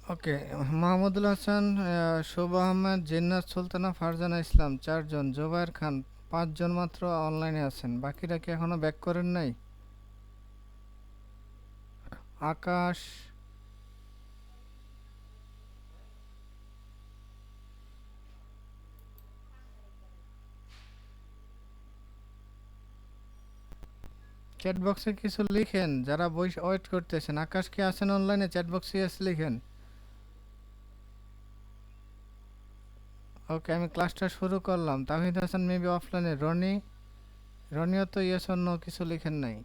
ওকে, মাহমুদুল হাসান, শোভা আহমেদ, জিন্নাত সুলতানা, ফারজানা ইসলাম 4 জন, জোবায়ের খান 5 জন মাত্র অনলাইনে আছেন, বাকিরা কি এখনো ব্যাক করেন নাই? আকাশ, চ্যাট বক্সে কিছু লিখেন, যারা বই ওয়েট করতেছেন। আকাশ কি আছেন অনলাইনে? চ্যাট বক্সে ইয়েস লিখেন। ওকে, আমি ক্লাসটা শুরু করলাম। তাহিদ হাসান মেবি অফলাইনে। রনিও তো ইয়েস অন্য কিছু লিখেন নাই।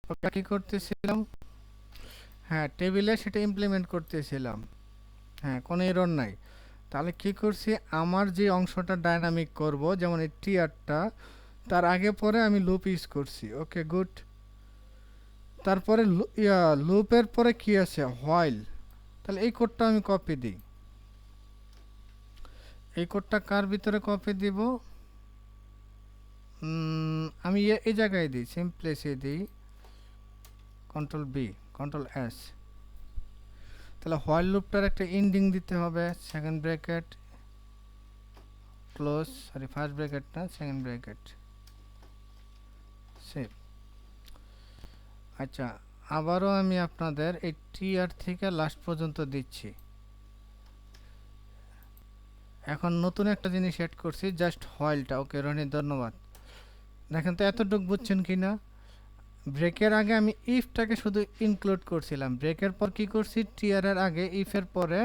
ওকে, কি করতেছিলাম? হ্যাঁ, টেবিলে সেটা ইমপ্লিমেন্ট করতেছিলাম। হ্যাঁ, কোনো এরর নাই। তাহলে কি করছি, আমার যে অংশটা ডায়নামিক করব, যেমন এই টিয়ারটা, তার আগে পরে আমি লুপ ইউজ করছি। ওকে, গুড। তারপরে লুপের পরে কি আছে, হোয়াইল। তাহলে এই কোডটা আমি কপি দিই। এই কোডটা কার ভিতরে কপি দিব? আমি এই জায়গায় দিই, সেম প্লেসে দিই। Control B, control S. তাহলে হোয়াইল লুপটার একটা এন্ডিং দিতে হবে, second bracket close, sorry first bracket না, সেকেন্ড ব্র্যাকেট, সেভ। আচ্ছা, আবারও আমি আপনাদের এই টিআর থেকে লাস্ট পর্যন্ত দিচ্ছি। এখন নতুন একটা জিনিস অ্যাড করছি, জাস্ট হোয়াইলটা। ওকে রনি, ধন্যবাদ। দেখেন তো এতটুকু বুঝছেন কি না? ব্রেকের আগে আমি ইফটাকে শুধু ইনক্লুড করছিলাম, ব্রেকের পর কি করছি, টিআর এর আগে ইফের পরে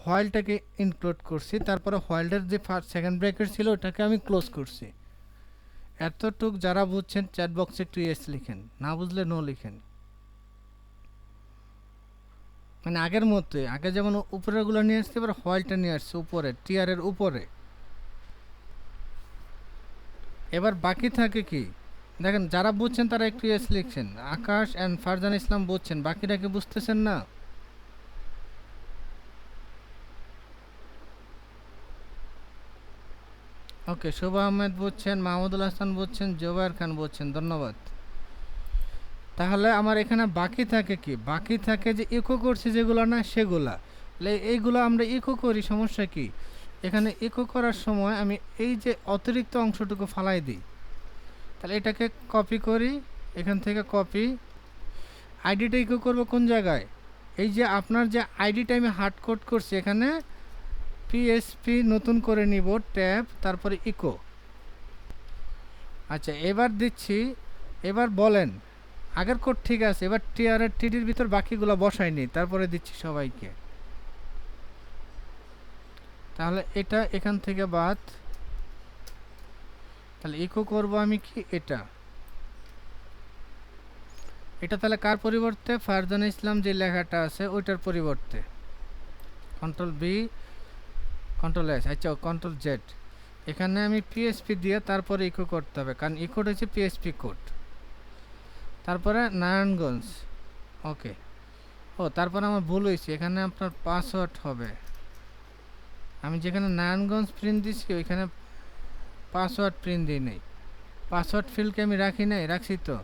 হোয়াইলটাকে ইনক্লুড করছি, তারপরে হোয়াইলের যে ফার্স্ট সেকেন্ড ব্রেকেট ছিল ওটাকে আমি ক্লোজ করছি। এতটুক যারা বুঝছেন চ্যাট বক্সে একটু ইয়েস লিখেন, না বুঝলে নো লিখেন। মানে আগের মতোই, আগে যেমন উপরেরগুলো নিয়ে আসছে, এবার হোয়াইলটা নিয়ে আসছে উপরে, টিআর এর উপরে। এবার বাকি থাকে কি, দেখেন যারা বুঝছেন তারা একটু ইয়েস লিখছেন। আকাশ অ্যান্ড ফারজান ইসলাম বুঝছেন, বাকিরা কি বুঝতেছেন না? ওকে, শোভা আহমেদ বুঝছেন, মাহমুদুল হাসান বুঝছেন, জোবায়ের খান বুঝছেন, ধন্যবাদ। তাহলে আমার এখানে বাকি থাকে কি, বাকি থাকে যে ইকো করছি যেগুলো না সেগুলা। এইগুলো আমরা ইকো করি, সমস্যা কি? এখানে ইকো করার সময় আমি এই যে অতিরিক্ত অংশটুকু ফালাই দিই। তাহলে এটাকে কপি করি, এখান থেকে কপি। আইডিটা ইকো করবো কোন জায়গায়? এই যে আপনার যে আইডিটা আমি হার্ড কোড করছি, এখানে পিএসপি নতুন করে নিব, ট্যাব, তারপরে ইকো। আচ্ছা, এবার দিচ্ছি। এবার বলেন, আগের কোড ঠিক আছে, এবার টিআর আর টিডির ভিতর বাকিগুলো বসাইনি, তারপরে দিচ্ছি সবাইকে। তাহলে এটা এখান থেকে বাদ। তাহলে ইকো করব আমি কি, এটা। এটা তাহলে কার পরিবর্তে? ফারজানা ইসলাম যে লেখাটা আছে ওইটার পরিবর্তে। কন্ট্রোল বি, কন্ট্রোল এস, আচ্ছা কন্ট্রোল জেড। এখানে আমি পিএসপি দিয়ে তারপরে ইকো করতে হবে, কারণ ইকোটা হচ্ছে পিএসপি কোড। তারপরে নারায়ণগঞ্জ। ওকে। ও, তারপরে আমার ভুল হয়েছে, এখানে আপনার পাসওয়ার্ড হবে। আমি যেখানে নারায়ণগঞ্জ প্রিন্ট দিচ্ছি ওইখানে পাসওয়ার্ড প্রিন্ট দিই নেই। পাসওয়ার্ড ফিল্ডকে আমি রাখি নাই, রাখছি তো।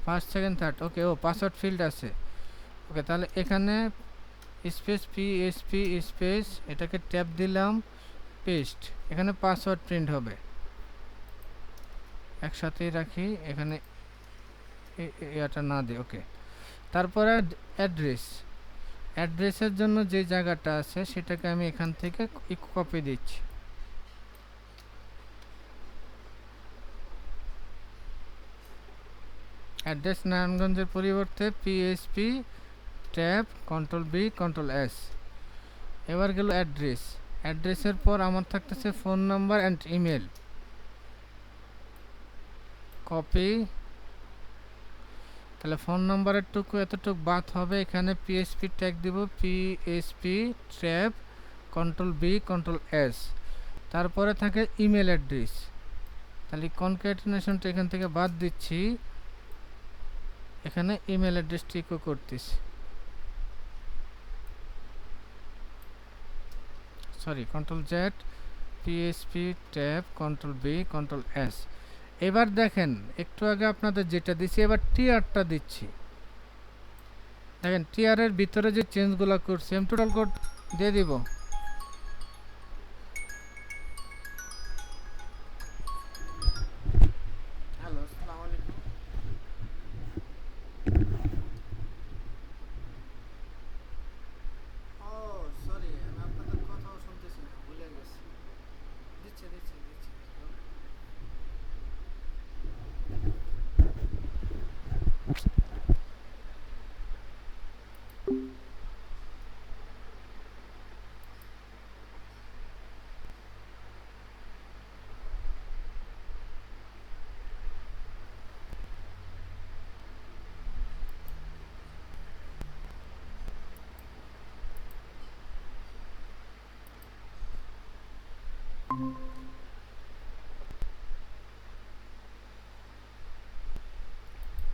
ফার্স্ট সেকেন্ড থার্ড, ওকে। ও, পাসওয়ার্ড ফিল্ড আছে। ওকে, তাহলে এখানে স্পেস পিএসপি স্পেস, এটাকে ট্যাপ দিলাম, পেস্ট। এখানে পাসওয়ার্ড প্রিন্ট হবে, একসাথেই রাখি এখানে, এটা না দিই। ওকে, তারপরে অ্যাড্রেস। অ্যাড্রেসের জন্য যে জায়গাটা আছে সেটাকে আমি এখান থেকে কপি দিচ্ছি। অ্যাড্রেস নারায়ণগঞ্জের পরিবর্তে PSP tab, control B, control S. এবার গেল অ্যাড্রেস। অ্যাড্রেসের পর আমার থাকতেছে phone number and email, copy. তাহলে ফোন নাম্বারের টুকু এতটুকু বাদ হবে, এখানে পিএসপি ট্যাগ দিব, PSP tab, control B, control S. তারপরে থাকে ইমেল অ্যাড্রেস। তাহলে কনক্যাটিনেশনটা এখান থেকে বাদ দিচ্ছি, এখানে ইমেল অ্যাড্রেসটি ইকো করতেছি। Sorry, control Z, PSP tab, control B, control S. এবার দেখেন একটু আগে আপনাদের যেটা দিচ্ছি, এবার টিআরটা দিচ্ছি। দেখেন টিআরের ভিতরে যে চেঞ্জগুলো করছি আমি টোটাল কোড দিয়ে দিব। হ্যালো, আসসালামু আলাইকুম। ও সরি, আমি আপনাদের কথাও শুনতেছি না, ভুলে গেছি। দিচ্ছি দিচ্ছি দিচ্ছি।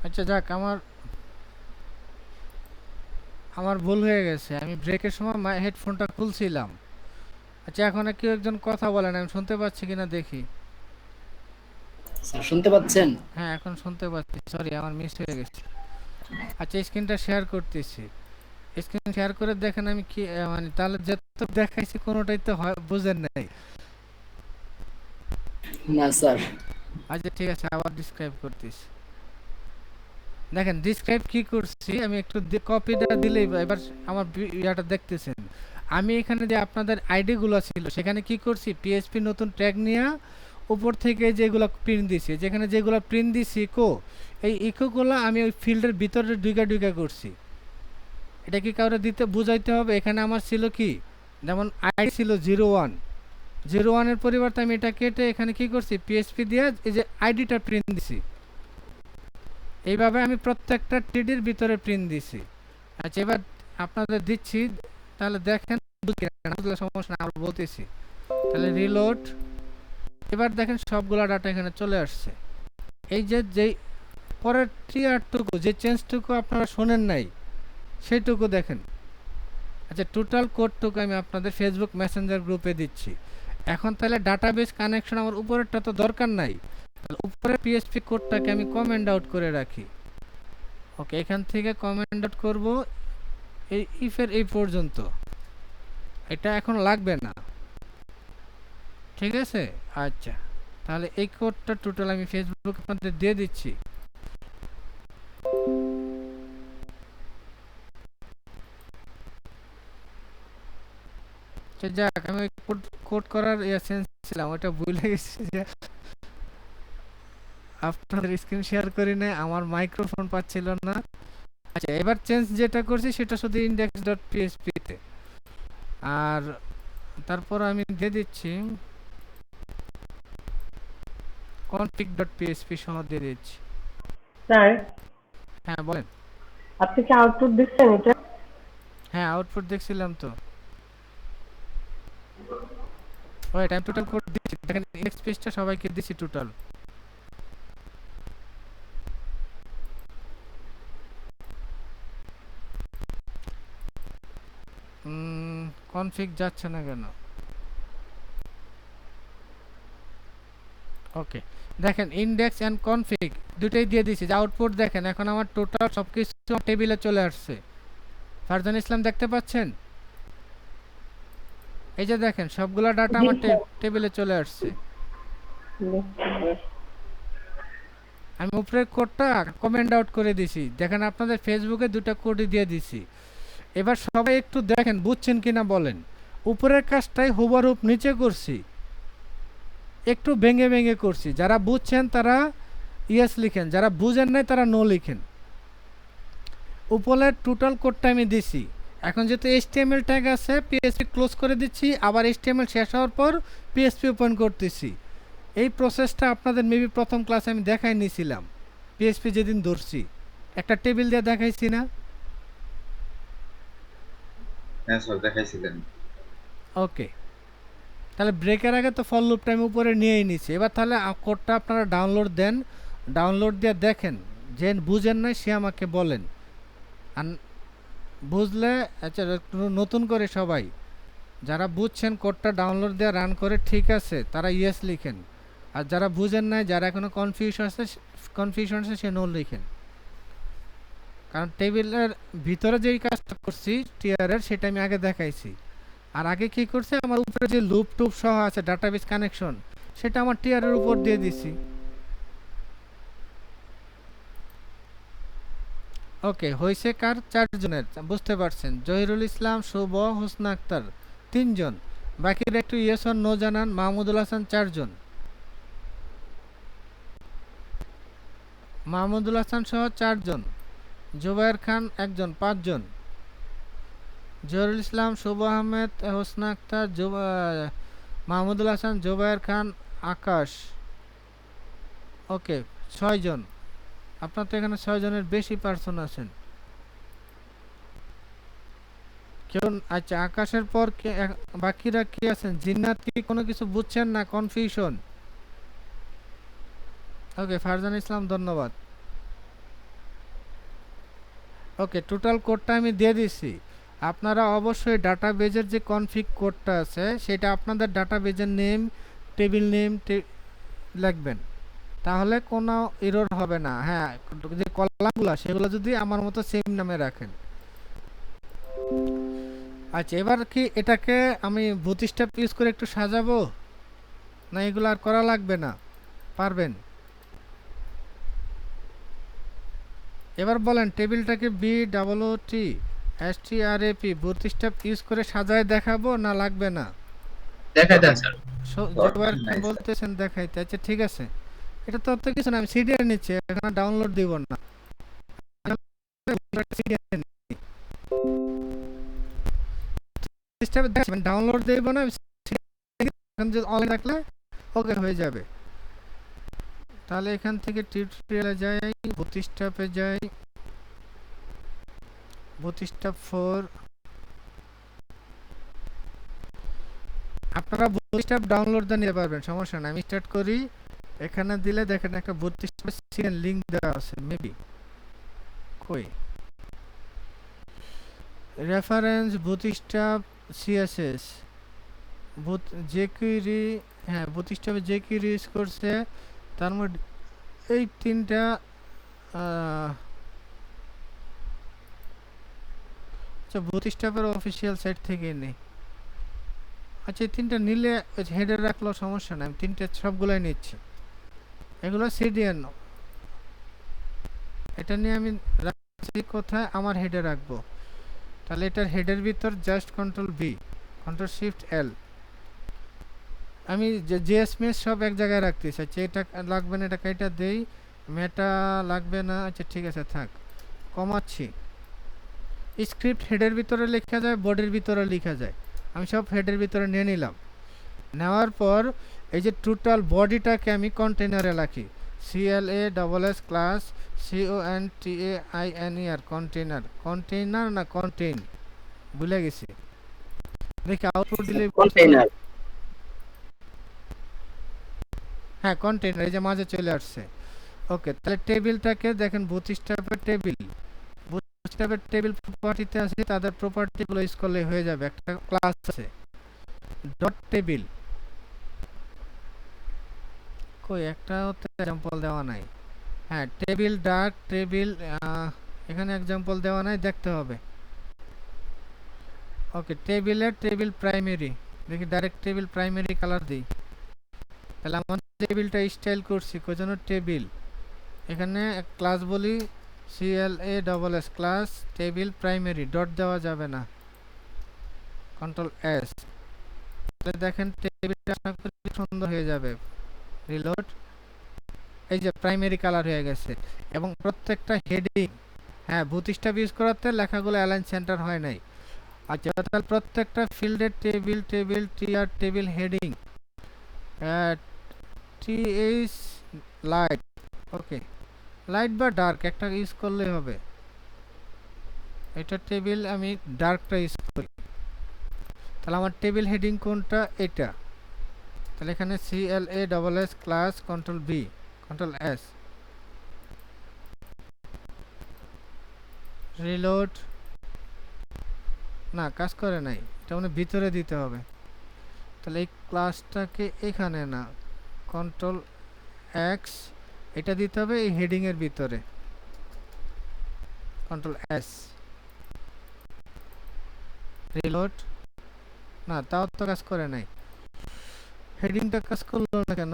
আচ্ছা যাক, আমার আমার ভুল হয়ে গেছে, আমি ব্রেকের সময় হেডফোনটা খুলছিলাম। আচ্ছা এখন কেউ একজন কথা বলেন, আমি শুনতে পাচ্ছি কিনা দেখি। স্যার শুনতে পাচ্ছেন? হ্যাঁ এখন শুনতে পাচ্ছি, সরি আমার মিস হয়ে গেছে। আচ্ছা স্ক্রিনটা শেয়ার করতেছি, স্ক্রিন শেয়ার করে দেখেন আমি কি মানে তাহলে যত দেখাইছি কোনোটাই তো বুঝেন নাই। না স্যার। আচ্ছা ঠিক আছে, আবার ডিসক্রাইব করতেছি। দেখেন ডিসক্রাইব কি করছি আমি, একটু কপিটা দিলেই এবার আমার ইয়াটা দেখতেছেন। আমি এখানে যে আপনাদের আইডিগুলো ছিল সেখানে কি করছি, পিএসপি নতুন ট্যাগ নিয়ে উপর থেকে যেগুলো প্রিন্ট দিছি, যেখানে যেগুলো প্রিন্ট দিছি এই ইকোগুলো আমি ওই ফিল্ডের ভিতরে ডুইকা করছি। এটা কি কাউরে দিতে বুঝাইতে হবে? এখানে আমার ছিল কি, যেমন আইডি ছিল 01, 01-এর পরিবর্তে আমি এটা কেটে এখানে কি করছি, পিএসপি দিয়ে এই যে আইডিটা প্রিন্ট দিছি। এইভাবে আমি প্রত্যেকটা টিডির ভিতরে প্রিন্ট দিছি। আচ্ছা এবার আপনাদের দিচ্ছি, তাহলে দেখেন বুঝলে সমস্যা না, আমরা বলতেছি। তাহলে রিলোড, এবার দেখেন সবগুলা ডাটা এখানে চলে আসছে। এই যে যেই পরের টিআরটুকু যে চেঞ্জটুকু আপনারা শোনেন নাই সেইটুকু দেখেন। আচ্ছা টোটাল কোডটুকু আমি আপনাদের ফেসবুক মেসেঞ্জার গ্রুপে দিচ্ছি। এখন তাহলে ডাটাবেস কানেকশন আমার উপরেরটা তো দরকার নাই, তাহলে উপরে পিএসপি কোডটাকে আমি কমেন্ট আউট করে রাখি। ওকে, এখান থেকে কমেন্ট আউট করব এই ইফের এই পর্যন্ত, এটা এখন লাগবে না, ঠিক আছে? আচ্ছা তাহলে এই কোডটা টোটাল আমি ফেসবুক আপনাদের দিয়ে দিচ্ছি। আচ্ছা যাক, আমি কোড কোড করার সেন্স ছিলাম, ওটা ভুলে গেছি যে আপনাদের স্ক্রিন শেয়ার করি না, আমার মাইক্রোফোন পাচ্ছিল না। আচ্ছা এবার চেঞ্জ যেটা করছি সেটা শুধু index.php তে, আর তারপর আমি দিয়ে দিচ্ছি config.php সহ দিয়ে দিচ্ছি। স্যার, হ্যাঁ বলেন। আপনি কি আউটপুট দিচ্ছেন এটা? হ্যাঁ আউটপুট দেখছিলাম তো। ওয়েট, আমি টোটাল কোড দিচ্ছি, দেখেন ইন্ডেক্স পেজটা সবাইকে দিচ্ছি টোটাল। কনফিগ যাচ্ছে না কেন? ওকে, দেখেন ইন্ডেক্স এন্ড কনফিগ দুটোই দিয়ে দিয়েছি, যে আউটপুট দেখেন এখন আমার টোটাল সবকিছু টেবিলে চলে আসছে। ফারজান ইসলাম দেখতে পাচ্ছেন? এই যে দেখেন সবগুলা ডাটা আমার টেবিলে চলে আসছে। আমি উপরের কোডটা কমেন্ট আউট করে দিছি, দেখেন আপনাদের ফেসবুকে দুটো কোডই দিয়ে দিছি। এবার সবাই একটু দেখেন বুঝছেন কিনা বলেন। উপরের কাজটাই হুবহুব নিচে করছি, একটু ভেঙে ভেঙে করছি। যারা বুঝছেন তারা ইয়েস লিখেন, যারা বুঝেন নাই তারা নো লিখেন। উপরের টোটাল কোডটা আমি দিছি। এখন যেহেতু HTML ট্যাগ আছে, পিএসপি ক্লোজ করে দিচ্ছি, আবার HTML শেষ হওয়ার পর পিএসপি ওপেন করতেছি। এই প্রসেসটা আপনাদের মেবি প্রথম ক্লাসে আমি দেখাই নিয়েছিলাম, পিএসপি যেদিন ধরছি একটা টেবিল দিয়ে দেখাইছি না? হ্যাঁ স্যার দেখাইছিলেন। ওকে, তাহলে ব্রেকের আগে তো ফর লুপটা আমি উপরে নিয়েই নিছি। এবার তাহলে কোডটা আপনারা ডাউনলোড দেন, ডাউনলোড দিয়ে দেখেন, যে বুঝেন না সে আমাকে বলেন। আর বুঝলে আচ্ছা নতুন করে সবাই যারা বুঝছেন কোডটা ডাউনলোড দিয়ে রান করে ঠিক আছে তারা ইয়েস লিখেন, আর যারা বুঝেন নাই, যারা এখনো কনফিউশন আছে সে নো লিখেন, কারণ টেবিলের ভিতরে যেই কাজটা করছি টিআরের সেটা আমি আগে দেখাইছি। আর আগে কি করছে, আমার উপরে যে লুপ টুপ সহ আছে ডাটাবেস কানেকশন, সেটা আমার টিআরের উপর দিয়ে দিছি। ওকে, হয়েছে কার? 4 জনের, বুঝতে পারছেন। জহিরুল ইসলাম, শুভ, হোসনা আক্তার 3 জন, বাকিরা একটু ইয়েস অর নো জানান। মাহমুদুল হাসান 4 জন, মাহমুদুল হাসান সহ 4 জন, জুবায়ের খান 1 জন, 5 জন, জহিরুল ইসলাম, শুভ আহমেদ, হোসনা আক্তার, মাহমুদুল হাসান, জুবায়ের খান, আকাশ। ওকে, 6 জন। আপনার তো এখানে 6 জনের বেশি পার্সন আছেন। কেউ? আচ্ছা, আকাশের পর বাকিরা কি আছেন? জিন্নাত কি কোনো কিছু বুঝছেন না, কনফিউশন? ওকে, ফারজান ইসলাম ধন্যবাদ। ওকে, টোটাল কোডটা আমি দিয়ে দিছি। আপনারা অবশ্যই ডাটাবেজের যে কনফিগ কোডটা আছে সেটা আপনাদের ডাটাবেজের নেম, টেবিল নেম লিখবেন, তাহলে কোনো এরর হবে না। হ্যাঁ, যে কলামগুলো সেগুলো যদি আমার মতো সেম নামে রাখেন। আচ্ছা, এবার কি এটাকে আমি বুটস্ট্র্যাপ ইউজ করে একটু সাজাবো, না এগুলো আর করা লাগবে না? পারবেন? এবার বলেন, টেবিলটাকে BOOTSTRAP বুটস্ট্র্যাপ ইউজ করে সাজায় দেখাবো না লাগবে না? দেখাই দেন স্যার। জোবার নাই, বলতেছেন দেখাইতে। আচ্ছা ঠিক আছে, এটা তো অত কিছু না, আমি সিডিআর নিচ্ছি, এখানে ডাউনলোড দিব না। ডাউনলোড দেব না, অনলাইন রাখলে ওকে হয়ে যাবে। তাহলে এখান থেকে টিউটোরিয়ালে যাই, বুটস্ট্র্যাপে যাই, বুটস্ট্র্যাপ 4। আপনারা বুটস্ট্র্যাপ ডাউনলোড দিয়ে নিতে পারবেন, সমস্যা না। আমি স্টার্ট করি, এখানে দিলে দেখেন একটা বুটস্ট্র্যাপ সিএন লিংক দেওয়া আছে, মেবি কই রেফারেন্স বুটস্ট্র্যাপ সিএসএস জেকিউরি। হ্যাঁ, বুটস্ট্র্যাপে জেকিউরি ইউজ করছে, তার মধ্যে এই 3টা আচ্ছা বুটস্ট্র্যাপের অফিসিয়াল সাইট থেকে নেই। আচ্ছা, এই 3টা নিলে হেডে রাখলো, সমস্যা নাই, আমি 3টে সবগুলাই নিচ্ছি। এগুলো সিডিএন, এটা নিয়ে আমি রাখছি কোথায়? আমার হেডে রাখবো। তাহলে এটার হেডের ভিতর just control V, control shift L. আমি জেএসএমএস সব এক জায়গায় রাখতে চাইছি। এটা লাগবে না, এটা কেটে দেই। মেটা লাগবে না, আচ্ছা ঠিক আছে থাক, কমাচ্ছি। স্ক্রিপ্ট হেডের ভিতরে লেখা যায়, বডির ভিতরে লেখা যায়, আমি সব হেডের ভিতরে নিয়ে নিলাম। নেওয়ার পর এই যে টোটাল বডিটাকে আমি কন্টেনারে রাখি, CLASS class CONTAINER container. Container না কন্টেইন, ভুলে গেছি। দেখি আউটপুট দিলে কন্টেইনার। হ্যাঁ কন্টেনার, এই যে মাঝে চলে আসছে। ওকে, তাহলে টেবিলটাকে দেখেন, বুটস্ট্র্যাপের টেবিল, বুটস্ট্র্যাপের টেবিল প্রপার্টিতে আছে, তাদের প্রপার্টিগুলো ইউজ করলে হয়ে যাবে। একটা ক্লাস আছে ডট টেবিল, কই একটা এক্সাম্পল দেওয়া নাই। হ্যাঁ, টেবিল ডার্ক টেবিল, এখানে এক্সাম্পল দেওয়া নাই, দেখতে হবে। ওকে, টেবিলের টেবিল প্রাইমারি, দেখি ডাইরেক্ট টেবিল প্রাইমারি কালার দিই। তাহলে আমার টেবিলটা স্টাইল করছি কোজন্য টেবিল, এখানে ক্লাস বলি CLASS class table primary, dot দেওয়া যাবে না, কন্ট্রোল এস। তাহলে দেখেন টেবিলটা আশা করি সুন্দর হয়ে যাবে। রিলোড, এই যে প্রাইমারি কালার হয়ে গেছে। এবং প্রত্যেকটা হেডিং, হ্যাঁ বুটস্ট্র্যাপ ইউজ করাতে লেখাগুলো অ্যালাইন সেন্টার হয় নাই। আচ্ছা, তাহলে প্রত্যেকটা ফিল্ডের table table TR table heading TH light, okay light বা ডার্ক একটা ইউজ করলে হবে। এটা টেবিল আমি ডার্কটা ইউজ করি। তাহলে আমার টেবিল হেডিং কোনটা? এটা। তাহলে এখানে CLASS class control V control S, reload. না, কাজ করে নাই, এটা মানে ভিতরে দিতে হবে। তাহলে এই ক্লাসটাকে এখানে না, কন্ট্রোল এক্স, এটা দিতে হবে এই হেডিং এর ভিতরে, কন্ট্রোল এস, রিলোড। না, তাও তো কাজ করে নাই, হেডিংটা কাজ করলো না কেন?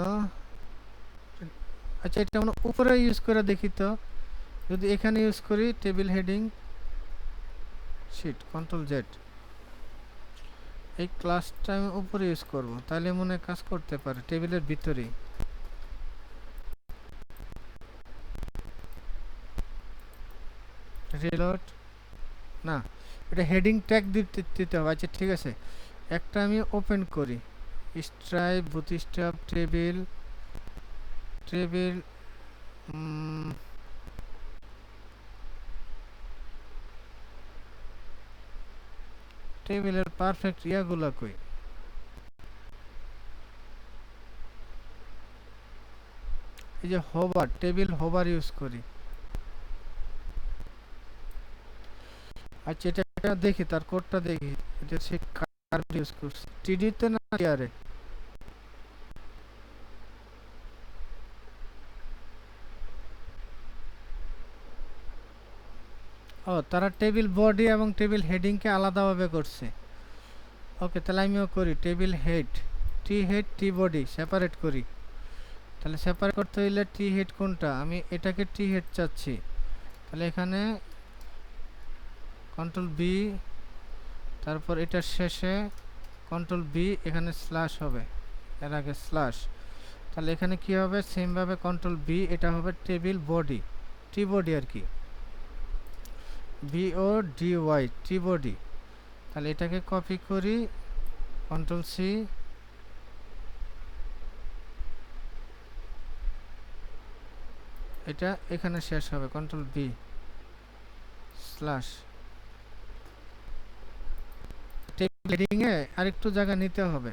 আচ্ছা, এটা আমরা উপরে ইউজ করে দেখি তো, যদি এখানে ইউজ করি table heading sheet, control Z, এই ক্লাসটা আমি উপরে ইউজ করব, তাহলে মনে হয় কাজ করতে পারে টেবিলের ভিতরেই। রিলোড, না, এটা হেডিং ট্যাগ দিতে হবে। আচ্ছা ঠিক আছে, একটা আমি ওপেন করি, স্ট্রাইপ, বুটস্ট্র্যাপ, টেবিল, টেবিল, টেবিলের পারফেক্ট ইয়াগুলা কই? এই যে হোভার, টেবিল হোভার ইউজ করি। আচ্ছা, এটা দেখি, তার কোডটা দেখি, এটা সে কার্ভ ইউজ করছে টিডিতে না টিআরে। ও, তারা টেবিল বডি এবং টেবিল হেডিংকে আলাদাভাবে করছে। ওকে, তাহলে আমিও করি, টেবিল হেড, টি হেড টি বডি সেপারেট করি। তাহলে সেপারেট করতে হইলে টি হেড কোনটা, আমি এটাকে টি হেড চাচ্ছি, তাহলে এখানে কন্ট্রোল বি, তারপর এটার শেষে কন্ট্রোল বি, এখানে স্ল্যাশ হবে, এর আগে স্ল্যাশ, তাহলে এখানে কি হবে, সেমভাবে কন্ট্রোল বি, এটা হবে টেবিল বডি, টি বডি আর কি, বিও ডি ওয়াই, টি বডি। তাহলে এটাকে কপি করি, কন্ট্রোল সি, এটা এখানে শেষ হবে, control B slash. Table heading এ আরেকটু জায়গা নিতে হবে,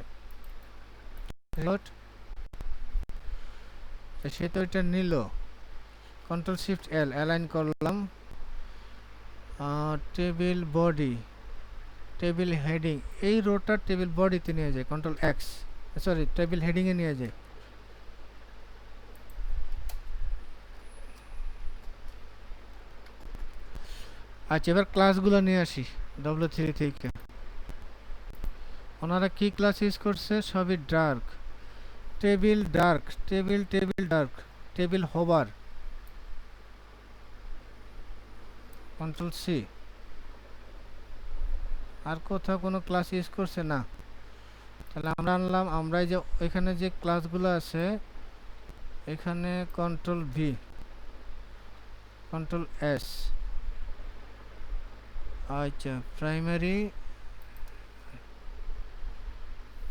রিলোড, সে তো এটা নিল, কন্ট্রোল শিফট এল, অ্যালাইন করলাম, টেবিল বডি, টেবিল হেডিং, এই রোটা টেবিল বডিতে নিয়ে যায়, control X, sorry table heading এ নিয়ে যায়। আচ্ছা, এবার ক্লাসগুলো নিয়ে আসি W3 থেকে। ওনারা কি ক্লাস ইউজ করছে, সবই dark, table dark, table dark, table hover, control C. আর কোথাও কোনো ক্লাস ইউজ করছে না, তাহলে আমরা আনলাম, আমরা যে এখানে যে ক্লাসগুলো আছে, এখানে কন্ট্রোল ভি, কন্ট্রোল এস। আচ্ছা, প্রাইমারি,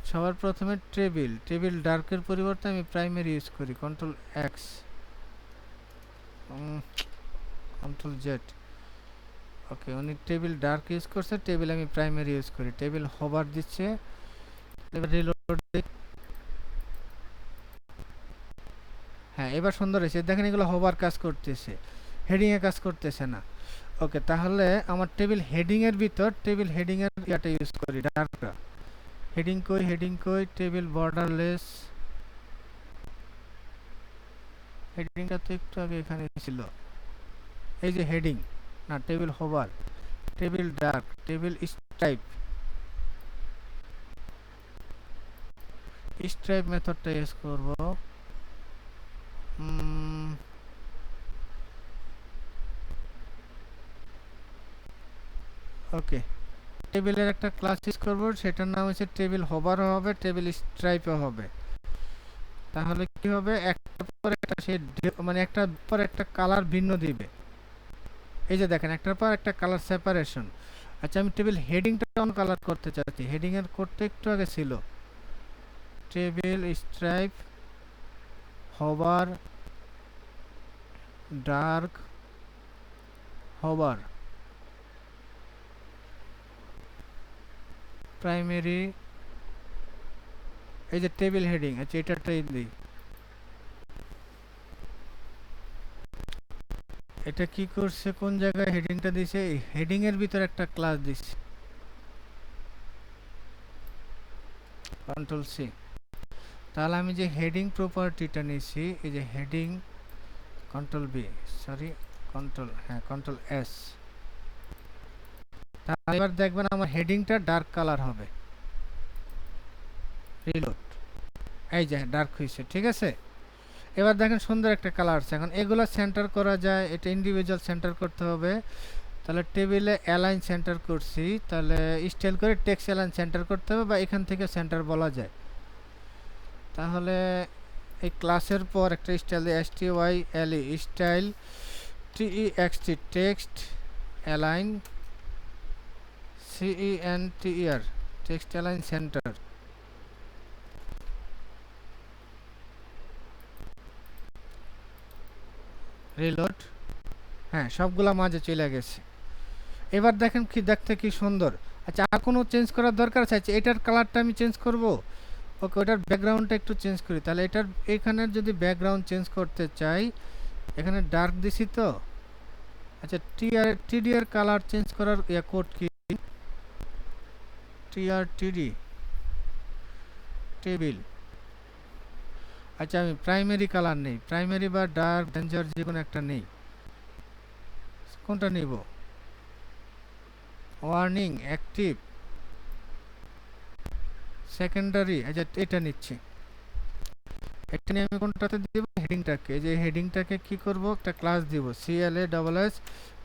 সবার প্রথমে টেবিল, টেবিল ডার্কের পরিবর্তে আমি প্রাইমারি ইউজ করি, কন্ট্রোল এক্স, কন্ট্রোল জেড। ওকে, উনি টেবিল ডার্ক ইউজ করছে, টেবিল আমি প্রাইমারি ইউজ করি, টেবিল হোভার দিচ্ছে। এবার রিলোড, হ্যাঁ এবার সুন্দর হয়েছে, দেখেন এগুলো হোভার কাজ করতেছে, হেডিংয়ে কাজ করতেছে না। ওকে, তাহলে আমার টেবিল হেডিংয়ের ভিতর, টেবিল হেডিংয়ের ইয়াটা ইউজ করি, ডার্কটা। হেডিং কই, হেডিং কই, টেবিল বর্ডারলেস, হেডিংটা তো একটু আগে এখানে ছিল, এই যে হেডিং, না table hover, table dark, table stripe, stripe মেথডটা ইউজ করব। ওকে, টেবিলের একটা ক্লাস ইউজ করব, সেটার নাম হচ্ছে টেবিল হোভারও হবে, টেবিল স্ট্রাইপও হবে। তাহলে কি হবে, একটার পর একটা সে মানে একটার পর একটা কালার ভিন্ন দিবে। এই যে দেখেন, একটার পর একটা কালার সেপারেশন। আচ্ছা, আমি টেবিল হেডিংটা অন কালার করতে চাচ্ছি, হেডিং এর কোডটা একটু আগে ছিল, table stripe, hover, dark, hover, primary, এই যে টেবিল হেডিং। আচ্ছা, এটাটাই দিই, এটা কি করছে, কোন জায়গায় হেডিংটা দিছে, এই হেডিং এর ভিতর একটা ক্লাস দিছে, কন্ট্রোল সি। তাহলে আমি যে হেডিং প্রপার্টিটা নিয়েছি, এই যে হেডিং কন্ট্রোল এস, তাহলে এবার দেখবেন আমার হেডিংটা ডার্ক কালার হবে। রিলোড, এই যে ডার্ক হয়েছে, ঠিক আছে। এবার দেখেন সুন্দর একটা কালার আছে। এখন এগুলো সেন্টার করা যায়, এটা ইন্ডিভিজুয়াল সেন্টার করতে হবে। তাহলে টেবিলে অ্যালাইন সেন্টার করছি, তাহলে স্টাইল করে টেক্সট অ্যালাইন সেন্টার করতে হবে, বা এখান থেকে সেন্টার বলা যায়। তাহলে এই ক্লাসের পর একটা স্টাইল দিয়ে STYLE style TEXT text align CENTER text align centre. Reload, হ্যাঁ সবগুলা মাঝে চলে গেছে। এবার দেখেন কি দেখতে কি সুন্দর। আচ্ছা, আর কোনো চেঞ্জ করার দরকার আছে? আচ্ছা, এটার কালারটা আমি চেঞ্জ করব। ওকে, ওটার ব্যাকগ্রাউন্ডটা একটু চেঞ্জ করি। তাহলে এটার এখানে যদি ব্যাকগ্রাউন্ড চেঞ্জ করতে চাই, এখানে ডার্ক দিছি তো। আচ্ছা, TDR কালার চেঞ্জ করার কোড কি? TD table. আচ্ছা, আমি প্রাইমারি কালার নেই, প্রাইমারি বা ডার্ক ডেঞ্জার যে কোনো একটা নেই। কোনটা নিব? Warning, active, secondary. আচ্ছা, এটা নিচ্ছি। এটা নিয়ে আমি কোনটাতে দিব? হেডিংটাকে। এই যে হেডিংটাকে কি করব, একটা ক্লাস দিব, CLASS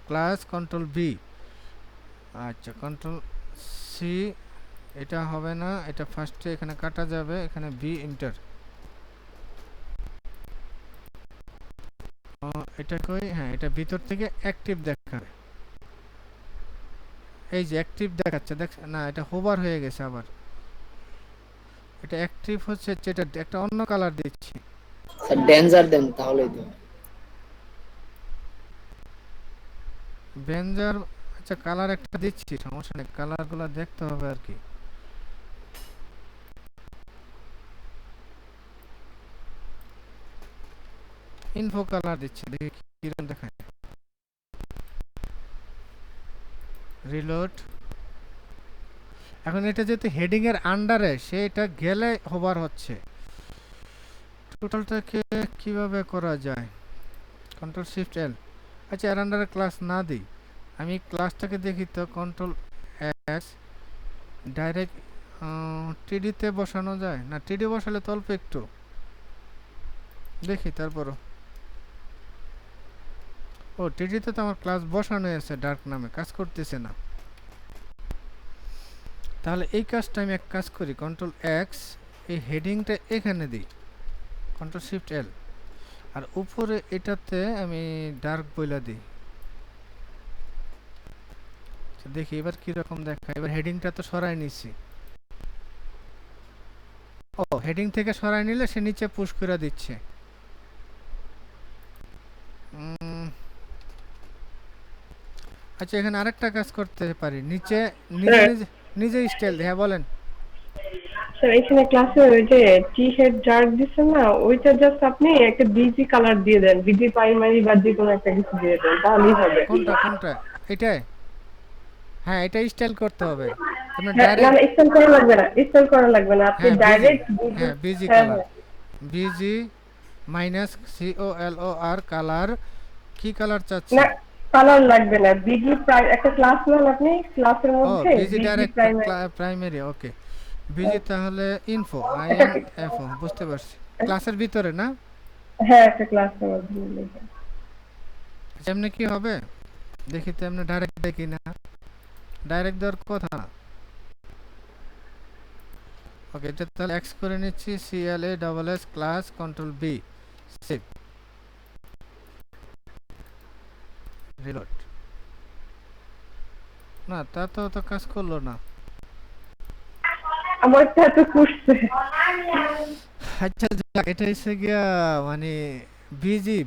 ক্লাস কন্ট্রোল B। আচ্ছা, কন্ট্রোল C, এটা হবে না, এটা ফার্স্টে এখানে কাটা যাবে, এখানে B এন্টার। এটা কই? হ্যাঁ, এটা ভিতর থেকে অ্যাক্টিভ দেখাবে। এই যে অ্যাক্টিভ দেখাচ্ছে, দেখ না, এটা হোভার হয়ে গেছে আবার। এটা অ্যাক্টিভ হচ্ছে, যেটা একটা অন্য কালার দিচ্ছি। স্যার ডেঞ্জার দেন তাহলেই তো। বেঞ্জার, আচ্ছা কালার একটা দিচ্ছি, সমস্যা নেই, কালারগুলো দেখতে হবে আর কি। ইনফো কালার দিচ্ছি, দেখি কিরকম দেখায়। রিলোড। এখন এটা যেহেতু হেডিং এর আন্ডারে, সেটা গেলে হোভার হচ্ছে। টোটালটাকে কিভাবে করা যায়? কন্ট্রোল শিফট এল। আচ্ছা, এর আন্ডারে ক্লাস না দিই, আমি ক্লাসটাকে দেখি তো, কন্ট্রোল এক্স, ডাইরেক্ট টিডিতে বসানো যায় না? টিডি বসালে তো অল্প একটু দেখি, তারপরও ও টিডিতে তো আমার ক্লাস বসানো আছে, ডার্ক নামে কাজ করতেছে না। তাহলে এই কাজটা আমি এক কাজ করি, কন্ট্রোল এক্স, এই হেডিংটা এখানে দিই, কন্ট্রোল শিফট এল, আর উপরে এটাতে আমি ডার্ক বইলা দিই। দেখি এবার কিরকম দেখায়। এবার হেডিংটা তো সরাই নিছি। ও, হেডিং থেকে সরাই নিলে সে নিচে পুশ করে দিচ্ছে। আচ্ছা, এখানে আরেকটা কাজ করতে পারি, নিচে নিজে নিজে নিজে স্টাইল। হ্যাঁ বলেন। স্যার এখানে ক্লাসে ওই যে টি হেড ডার্ক দিচ্ছেন না, ওইটা জাস্ট আপনি একটা বিজি কালার দিয়ে দেন, বিজি প্রাইমারি বা যে কোনো একটা কিছু দিয়ে দেন, তাহলেই হবে। কোনটা এটাই? হ্যাঁ, এটা স্টাইল করতে হবে। আপনি হ্যাঁ, না ডাইরেক্ট, না, স্টাইল করা লাগবে না, স্টাইল করা লাগবে না, আপনি হ্যাঁ বিজি, ডাইরেক্ট বিজি। হ্যাঁ বিজি হ্যাঁ কালার, হ্যাঁ বিজি মাইনাস COLOR কালার। কি কালার না, চাচ্ছেন? কালার লাগবে না, বিজি প্রাইম একটা ক্লাস নেন আপনি, ক্লাসের ও, মধ্যে BG BG direct primary. Primary, okay. BG তাহলে ইনফো, INFO, বুঝতে পারছি। ক্লাসের ভিতরে না? হ্যাঁ, একটা ক্লাসের মধ্যে লিখবেন। এমনি কি হবে দেখি তো, এমনি ডাইরেক্ট দেখি না, ডাইরেক্ট দেওয়ার কথা না। ওকে, এটা তাহলে এক্স করে নিচ্ছি, CLASS class control B, save, reload. না, তা তো কাজ করলো না। আমারটা এত খুঁজছে। আচ্ছা যাক, এটা হচ্ছে গিয়া মানে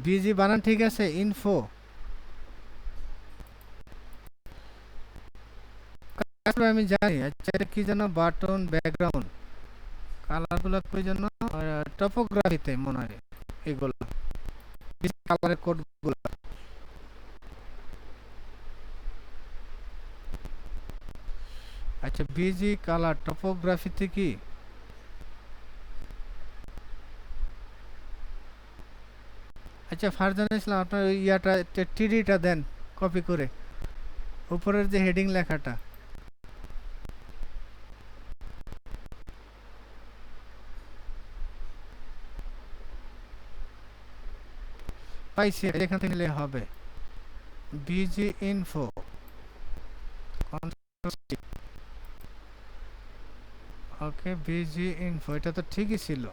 বিজি বানান ঠিক আছে, ইনফো আমি জানি। আচ্ছা, এটা কি যেন, বাটন ব্যাকগ্রাউন্ড কালারগুলো কই যেন, টপোগ্রাফিতে মনে হয় এগুলো কালারের কোডগুলো। আচ্ছা, বিজি কালার টপোগ্রাফিতে কি আচ্ছা ফারজানা ইসলাম, আপনার ওই ইয়াটা টিডিটা দেন কপি করে, উপরের যে হেডিং লেখাটা। পাইছি, এখান থেকে নিলে হবে বিজি ইনফো। ওকে, বিজি ইনফো, এটা তো ঠিকই ছিল।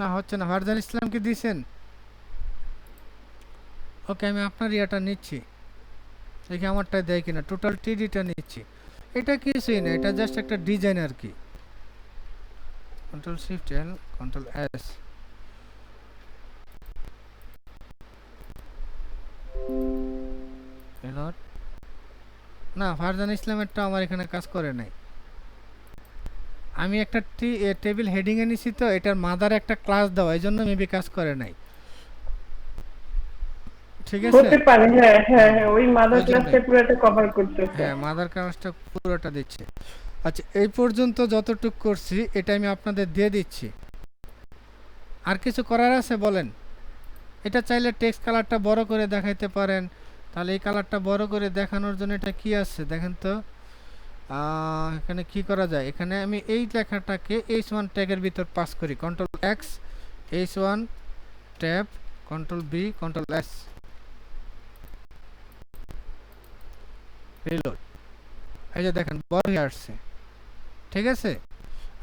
না হচ্ছে না, ফারজান ইসলাম কি দিছেন? ওকে, আমি আপনার ইয়াটা নিচ্ছি, দেখি আমারটা দেয় কিনা। টোটাল টিডিটা নিচ্ছি। এটা কিছুই না, এটা জাস্ট একটা ডিজাইন আর কি। কন্ট্রোল শিফট এল, কন্ট্রোল এস। না, ফারজান ইসলামেরটা আমার এখানে কাজ করে নাই। আমি একটা টেবিল হেডিং এ নিছি, তো এটার মাদার একটা ক্লাস দেওয়া, এই জন্য মেবি কাজ করে নাই। ঠিক আছে, হতে পারে, হ্যাঁ হ্যাঁ হ্যাঁ, ওই মাদার ওই জন্যই। ক্লাসটা পুরোটা কভার করতেছে। হ্যাঁ, মাদার ক্লাসটা পুরোটা দিচ্ছে। আচ্ছা, এই পর্যন্ত যতটুকু করছি এটা আমি আপনাদের দিয়ে দিচ্ছি। আর কিছু করার আছে বলেন? এটা চাইলে টেক্সট কালারটা বড় করে দেখাইতে পারেন। তাহলে এই কালারটা বড় করে দেখানোর জন্য এটা কি আছে দেখেন তো। এখানে কি করা যায়? এখানে আমি এই লেখাটাকে H1 ট্যাগের ভিতর পাস করি, control X, H1 tab, control B, control S, reload. এই যে দেখেন বড় হয়ে আসছে। ঠিক আছে।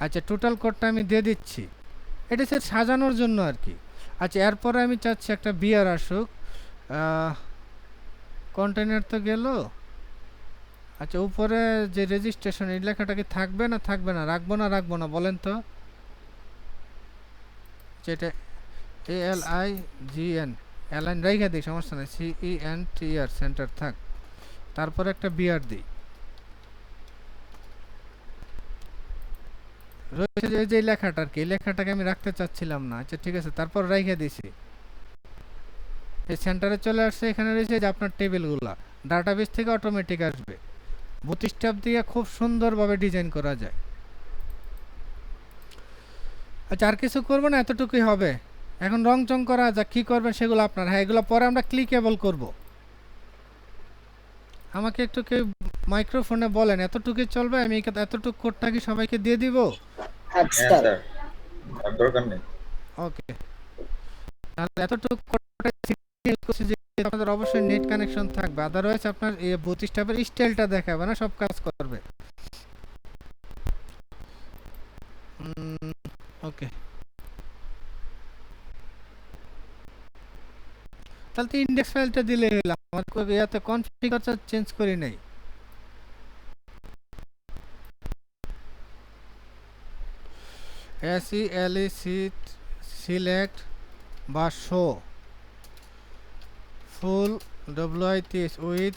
আচ্ছা, টোটাল কোডটা আমি দিয়ে দিচ্ছি। এটা হচ্ছে সাজানোর জন্য আর কি। আচ্ছা, এরপরে আমি চাচ্ছি একটা বিয়ার আসুক। কন্টেনার তো গেল। আচ্ছা, উপরে যে রেজিস্ট্রেশন এই লেখাটা কি থাকবে না থাকবে না, রাখবো না রাখবো না বলেন তো। যেটা ALIGN, অ্যালাইন রেখে দিই, সমস্যা নেই। CENTR, সেন্টার থাক। তারপরে একটা বিয়ার দিই। রয়েছে যে লেখাটা আর কি, এই লেখাটাকে আমি রাখতে চাচ্ছিলাম না। আচ্ছা ঠিক আছে, তারপর রেখে দিছি। এই সেন্টারে চলে আসছে। এখানে রয়েছে যে আপনার টেবিলগুলা ডাটাবেস থেকে অটোমেটিক আসবে। বুটস্ট্র্যাপ দিয়ে খুব সুন্দরভাবে ডিজাইন করা যায়। আচ্ছা, আর কিছু করবো না, এতটুকুই হবে। এখন রং চং করা যাক, কী করবেন সেগুলো আপনার। হ্যাঁ, এগুলো পরে আমরা ক্লিকেবল করব। আমাকে একটু কেউ মাইক্রোফোনে বলেন, এতটুকুই চলবে? আমি এতটুকু কোডটা কি সবাইকে দিয়ে দিব? হ্যাঁ হ্যাঁ স্যার। স্যার, আর দরকার নেই। ওকে, তাহলে এতটুকু কোডটা সিরিয়াল করছি যে আপনাদের অবশ্যই নেট কানেকশন থাকবে, আদারওয়াইজ আপনার এই বুটস্ট্র্যাপের স্টাইলটা দেখাবে না, সব কাজ করবে। ওকে, তাহলে তো ইন্ডেক্স ফাইলটা দিলে হলো। আমার ইয়াতে কনফিগারেশন চেঞ্জ করি নাই। SELEC সিলেক্ট বা show full WITH with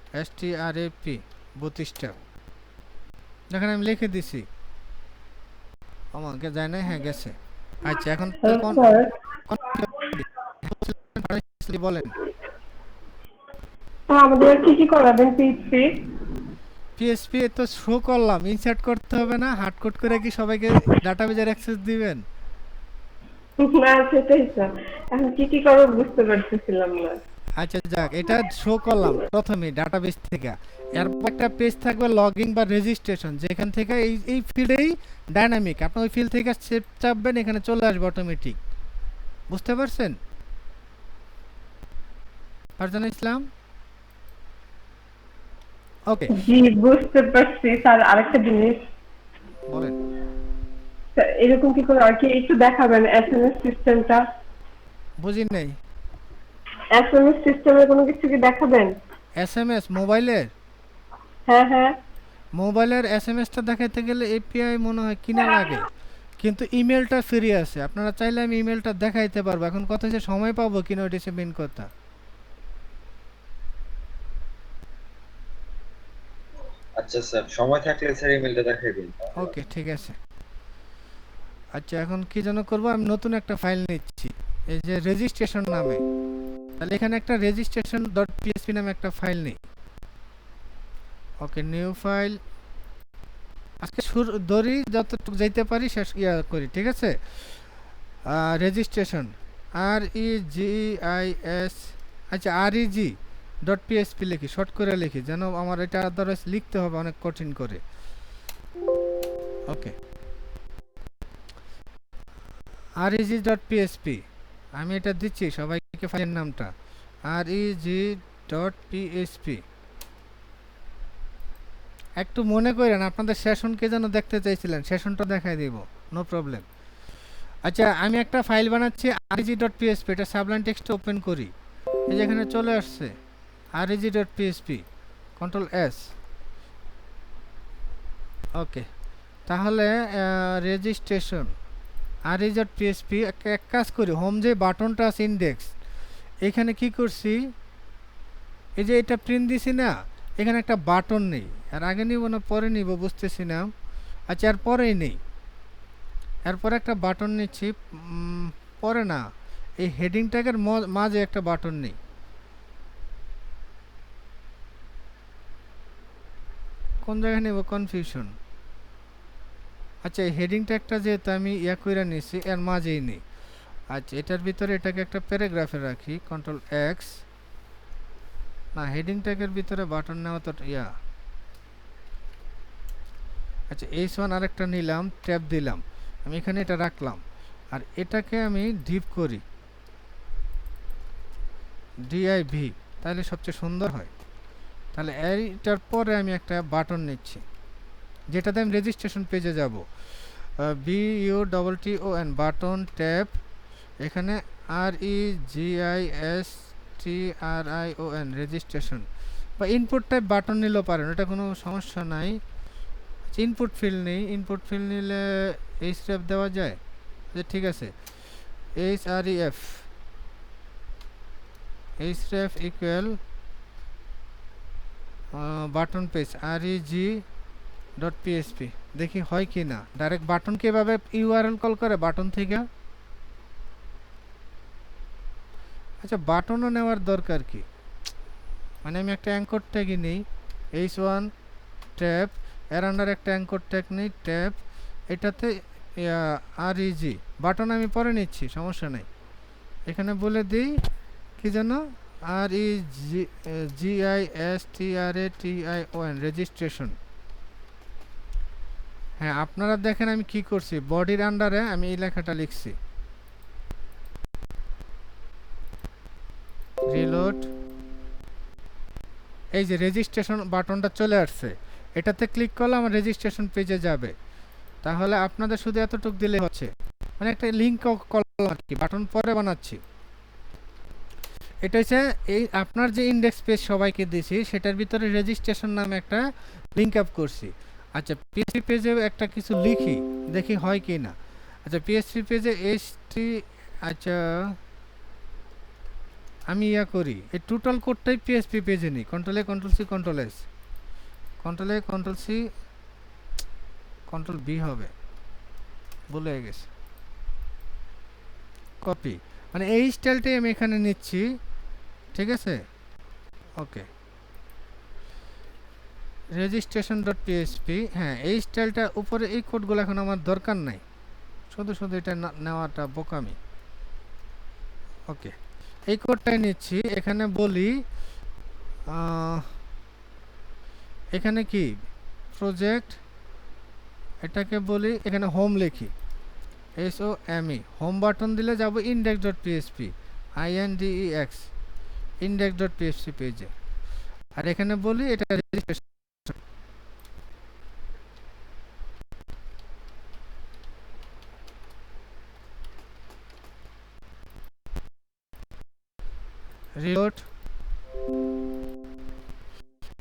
BOOTSTRAP bootstrap. দেখেন আমি লিখে দিছি। আমাকে যায় না? হ্যাঁ গেছে। আচ্ছা, এখন তো স্যার, বলেন। আমাদের কি কি করাবেন পিএইচপি? PHP এ তো শো করলাম, ইনসার্ট করতে হবে না? হার্ড কোড করে কি সবাইকে ডাটাবেজের অ্যাক্সেস দিবেন? না সেটাই স্যার, এখন কি কি করবো বুঝতে পারতেছিলাম না। আচ্ছা যাক, এটা শো করলাম প্রথমে ডাটাবেস থেকে। এরপর একটা পেজ থাকবে লগইন বা রেজিস্ট্রেশন, যেখান থেকে এই ফিল্ডেই ডাইনামিক, আপনি ওই ফিল্ড থেকে সেভ চাপবেন, এখানে চলে আসবে অটোমেটিক। বুঝতে পারছেন ফারজানা ইসলাম? ওকে, জি বুঝতে পারছি স্যার। আরেকটা জিনিস বলেন। স্যার, এরকম কি করে আর কি একটু দেখাবেন এসএমএস সিস্টেমটা? বুঝি নাই। এসএমএস সিস্টেমের কোনো কিছু কি দেখাবেন? SMS মোবাইলের? হ্যাঁ হ্যাঁ। মোবাইলের এসএমএসটা দেখাইতে গেলে এপিআই মনে হয় কিনা লাগে, কিন্তু ইমেলটা ফ্রি আছে। আপনারা চাইলে আমি ইমেলটা দেখাইতে পারবো। এখন কথা হচ্ছে সময় পাবো কিনা, ওইটা হচ্ছে মেন কথা। আচ্ছা স্যার, সময় থাকলে স্যার ইমেলটা দেখাই দিন। ওকে ঠিক আছে। আচ্ছা, এখন কি যেন করবো, আমি নতুন একটা ফাইল নিচ্ছি, এই যে রেজিস্ট্রেশন নামে। তাহলে এখানে একটা রেজিস্ট্রেশন ডট পিএসপি নামে একটা ফাইল নেই। ওকে নিউ ফাইল আজকে শুরু ধরি যতটুকু যাইতে পারি শেষ করি ঠিক আছে রেজিস্ট্রেশন REGIS আচ্ছা REG.PHP লিখি শর্ট করে লিখি যেন আমার এটা আদারওয়াইজ লিখতে হবে অনেক কঠিন করে ওকে REG.PHP আমি এটা দিচ্ছি সবাইকে ফাইলের নামটা REG.PHP একটু মনে করেন আপনাদের সেশনকে যেন দেখতে চাইছিলেন সেশনটা দেখাই দিব নো প্রবলেম আচ্ছা আমি একটা ফাইল বানাচ্ছি REG.PHP এটা সাবলাইন টেক্সট ওপেন করি এই যে এখানে চলে আসছে REG.PHP কন্ট্রোল S ওকে তাহলে রেজিস্ট্রেশন REG.PHP এক কাজ করি হোম যে বাটনটা আছে ইনডেক্স এখানে কি করছি এই যে এটা প্রিন্ট দিছি না এখানে একটা বাটন নেই আর আগে নিব না পরে নিব বুঝতেছি না আচ্ছা আর পরেই নেই এরপর একটা বাটন নিচ্ছি পরে না এই হেডিং ট্যাগের মাঝে একটা বাটন নেই কোন জায়গায় নেব কনফিউশন আচ্ছা এই হেডিং ট্যাগটা যেহেতু আমি কইরা নিছি এর মাঝেই নেই আচ্ছা এটার ভিতরে এটাকে একটা প্যারাগ্রাফে রাখি কন্ট্রোল এক্স না হেডিং ট্যাগের ভিতরে বাটন নেওয়া তো আচ্ছা H1 আরেকটা নিলাম ট্যাব দিলাম আমি এখানে এটা রাখলাম আর এটাকে আমি ডিপ করি DIV তাহলে সবচেয়ে সুন্দর হয় তাহলে এইটার পরে আমি একটা বাটন নিচ্ছি যেটাতে আমি রেজিস্ট্রেশন পেজে যাব BUTTON বাটন ট্যাব এখানে REGISTRION রেজিস্ট্রেশন বা ইনপুট টাইপ বাটন নিলেও পারেন এটা কোনো সমস্যা নাই ইনপুট ফিল্ড নেই ইনপুট ফিল্ড নিলে href দেওয়া যায় ঠিক আছে href equal button page REG.PHP দেখি হয় কি না ডাইরেক্ট বাটন কিভাবে URL কল করে বাটন থেকে আচ্ছা বাটনও নেওয়ার দরকার কি মানে আমি একটা অ্যাঙ্কর ট্যাগই নেই H1 ট্যাব এর আন্ডার একটা অ্যাঙ্কর ট্যাগ নেই ট্যাব এটাতে REG বাটন আমি পরে নিচ্ছি সমস্যা নেই এখানে বলে দিই কি যেন REGISTRATION রেজিস্ট্রেশন হ্যাঁ আপনারা দেখেন আমি কি করছি বডির আন্ডারে আমি এই লেখাটা লিখছি রিলোড এই যে রেজিস্ট্রেশন বাটনটা চলে আসছে এটাতে ক্লিক করলে আমার রেজিস্ট্রেশন পেজে যাবে তাহলে আপনাদের শুধু এতটুকু দিলে হচ্ছে মানে একটা লিংক করলাম আর কি বাটন পরে বানাচ্ছি এটা হচ্ছে এই আপনার যে ইনডেক্স পেজ সবাইকে দিয়েছি সেটার ভিতরে রেজিস্ট্রেশন নামে একটা লিংক আপ করছি আচ্ছা PHP পেজে একটা কিছু লিখি দেখি হয় কি না আচ্ছা PHP পেজে আচ্ছা আমি করি এই টোটাল কোডটাই PHP পেজে নিই control A control C control S control A control C control B হবে ভুলে গেছে কপি মানে এই স্টাইলটাই আমি এখানে নিচ্ছি ঠিক আছে ওকে registration.php হ্যাঁ এই স্টাইলটা উপরে এই কোডগুলো এখন আমার দরকার নাই শুধু শুধু এটা নেওয়াটা বোকামি ওকে এই কোডটাই নিচ্ছি এখানে বলি এখানে কি প্রজেক্ট এটাকে বলি এখানে হোম লিখি SOME হোম বাটন দিলে যাব index.php INDEX index.php পেজে আর এখানে বলি এটা রেজিস্ট্রেশন রিলোড